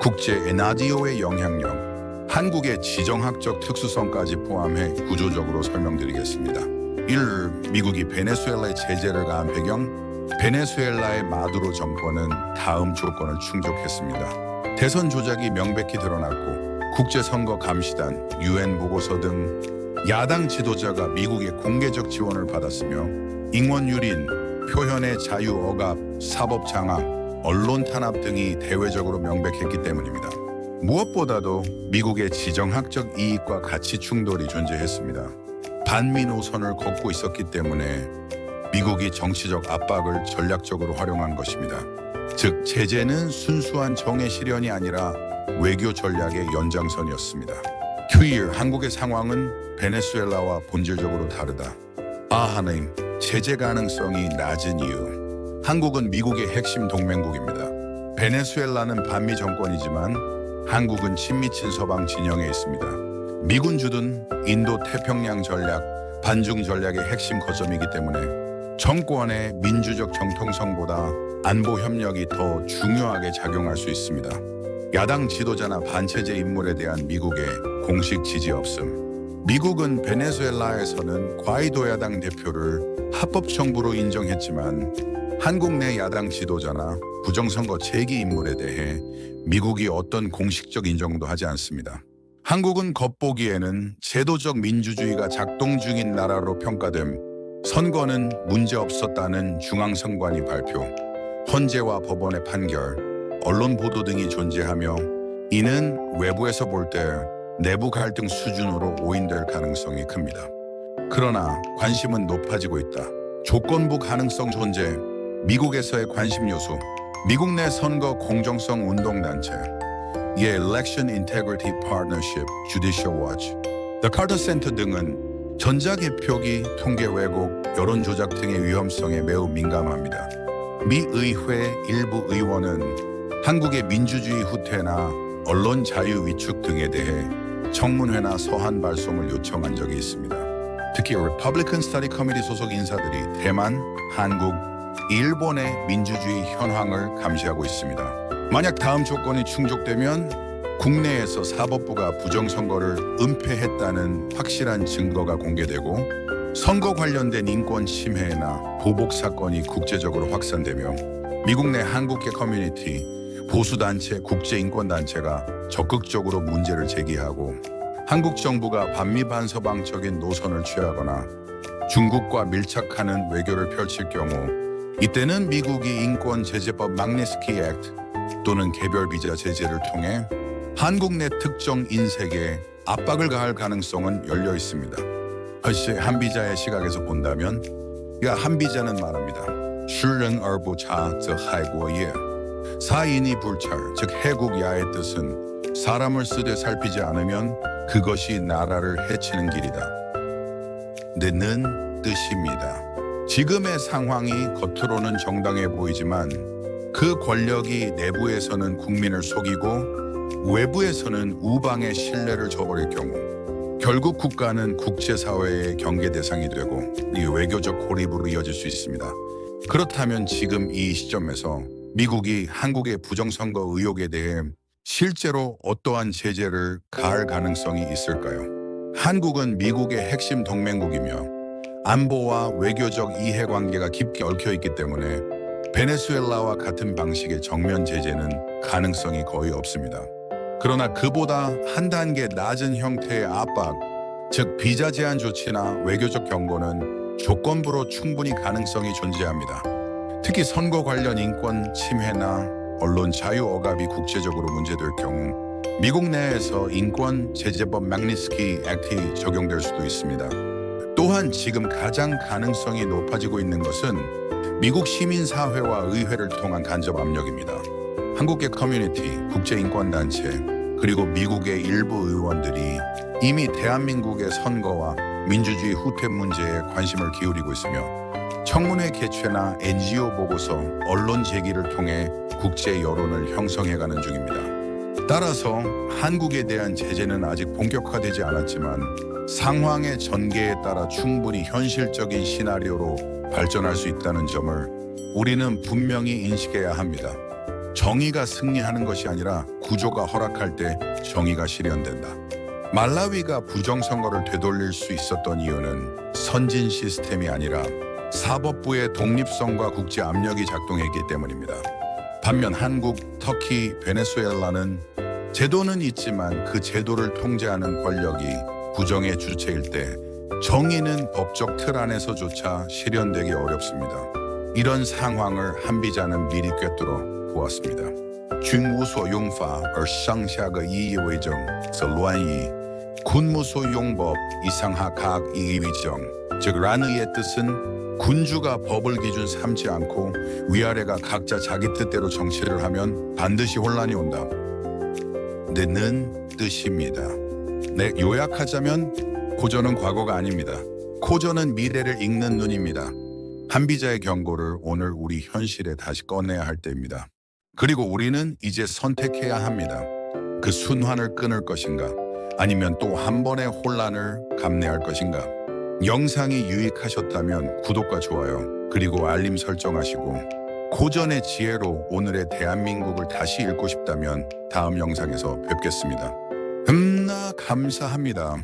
국제 에나디오의 영향력, 한국의 지정학적 특수성까지 포함해 구조적으로 설명드리겠습니다. 1. 미국이 베네수엘라에 제재를 가한 배경. 베네수엘라의 마두로 정권은 다음 조건을 충족했습니다. 대선 조작이 명백히 드러났고 국제선거 감시단, UN 보고서 등 야당 지도자가 미국의 공개적 지원을 받았으며 인권 유린, 표현의 자유 억압, 사법 장악, 언론 탄압 등이 대외적으로 명백했기 때문입니다. 무엇보다도 미국의 지정학적 이익과 가치 충돌이 존재했습니다. 반미 노선을 걷고 있었기 때문에 미국이 정치적 압박을 전략적으로 활용한 것입니다. 즉, 제재는 순수한 정의 실현이 아니라 외교 전략의 연장선이었습니다. 2. 한국의 상황은 베네수엘라와 본질적으로 다르다. 하나님, 제재 가능성이 낮은 이유. 한국은 미국의 핵심 동맹국입니다. 베네수엘라는 반미 정권이지만 한국은 친미친 서방 진영에 있습니다. 미군 주둔, 인도 태평양 전략, 반중 전략의 핵심 거점이기 때문에 정권의 민주적 정통성보다 안보 협력이 더 중요하게 작용할 수 있습니다. 야당 지도자나 반체제 인물에 대한 미국의 공식 지지 없음. 미국은 베네수엘라에서는 과이도 야당 대표를 합법 정부로 인정했지만 한국 내 야당 지도자나 부정선거 제기 인물에 대해 미국이 어떤 공식적 인정도 하지 않습니다. 한국은 겉보기에는 제도적 민주주의가 작동 중인 나라로 평가됨, 선거는 문제없었다는 중앙선관위 발표, 헌재와 법원의 판결, 언론 보도 등이 존재하며 이는 외부에서 볼 때 내부 갈등 수준으로 오인될 가능성이 큽니다. 그러나 관심은 높아지고 있다. 조건부 가능성 존재, 미국에서의 관심 요소, 미국 내 선거 공정성 운동단체, Election Integrity Partnership, Judicial Watch, The Carter Center 등은 전자개표기, 통계 왜곡, 여론 조작 등의 위험성에 매우 민감합니다. 미 의회 일부 의원은 한국의 민주주의 후퇴나 언론 자유 위축 등에 대해 청문회나 서한 발송을 요청한 적이 있습니다. 특히 Republican Study Committee 소속 인사들이 대만, 한국, 일본의 민주주의 현황을 감시하고 있습니다. 만약 다음 조건이 충족되면 국내에서 사법부가 부정선거를 은폐했다는 확실한 증거가 공개되고 선거 관련된 인권 침해나 보복 사건이 국제적으로 확산되며 미국 내 한국계 커뮤니티, 보수단체, 국제인권단체가 적극적으로 문제를 제기하고 한국 정부가 반미 반서방적인 노선을 취하거나 중국과 밀착하는 외교를 펼칠 경우 이때는 미국이 인권제재법 막니스키 액트 또는 개별 비자 제재를 통해 한국 내 특정 인색에 압박을 가할 가능성은 열려 있습니다. 혹시 한비자의 시각에서 본다면 한비자는 말합니다. 世人而不察则害国也. 사인이 불찰, 즉 해국야의 뜻은 사람을 쓰되 살피지 않으면 그것이 나라를 해치는 길이다. 는 뜻입니다. 지금의 상황이 겉으로는 정당해 보이지만 그 권력이 내부에서는 국민을 속이고 외부에서는 우방의 신뢰를 저버릴 경우 결국 국가는 국제사회의 경계 대상이 되고 이 외교적 고립으로 이어질 수 있습니다. 그렇다면 지금 이 시점에서 미국이 한국의 부정선거 의혹에 대해 실제로 어떠한 제재를 가할 가능성이 있을까요? 한국은 미국의 핵심 동맹국이며 안보와 외교적 이해관계가 깊게 얽혀있기 때문에 베네수엘라와 같은 방식의 정면 제재는 가능성이 거의 없습니다. 그러나 그보다 한 단계 낮은 형태의 압박, 즉 비자 제한 조치나 외교적 경고는 조건부로 충분히 가능성이 존재합니다. 특히 선거 관련 인권 침해나 언론 자유 억압이 국제적으로 문제될 경우 미국 내에서 인권제재법 막니스키 액트가 적용될 수도 있습니다. 또한 지금 가장 가능성이 높아지고 있는 것은 미국 시민사회와 의회를 통한 간접 압력입니다. 한국계 커뮤니티, 국제인권단체, 그리고 미국의 일부 의원들이 이미 대한민국의 선거와 민주주의 후퇴 문제에 관심을 기울이고 있으며 청문회 개최나 NGO 보고서, 언론 제기를 통해 국제 여론을 형성해가는 중입니다. 따라서 한국에 대한 제재는 아직 본격화되지 않았지만 상황의 전개에 따라 충분히 현실적인 시나리오로 발전할 수 있다는 점을 우리는 분명히 인식해야 합니다. 정의가 승리하는 것이 아니라 구조가 허락할 때 정의가 실현된다. 말라위가 부정선거를 되돌릴 수 있었던 이유는 선진 시스템이 아니라 사법부의 독립성과 국제 압력이 작동했기 때문입니다. 반면 한국, 터키, 베네수엘라는 제도는 있지만 그 제도를 통제하는 권력이 부정의 주체일 때 정의는 법적 틀 안에서조차 실현되기 어렵습니다. 이런 상황을 한비자는 미리 꿰뚫어 보았습니다. 军无所用法而上下个一意为政则乱矣. 군 무소 용법 이상하 각 이의위정. 즉 란의의 뜻은 군주가 법을 기준 삼지 않고 위아래가 각자 자기 뜻대로 정치를 하면 반드시 혼란이 온다. 는 뜻입니다. 네, 요약하자면 고전은 과거가 아닙니다. 고전은 미래를 읽는 눈입니다. 한비자의 경고를 오늘 우리 현실에 다시 꺼내야 할 때입니다. 그리고 우리는 이제 선택해야 합니다. 그 순환을 끊을 것인가, 아니면 또 한 번의 혼란을 감내할 것인가. 영상이 유익하셨다면 구독과 좋아요, 그리고 알림 설정하시고 고전의 지혜로 오늘의 대한민국을 다시 읽고 싶다면 다음 영상에서 뵙겠습니다. 감사합니다.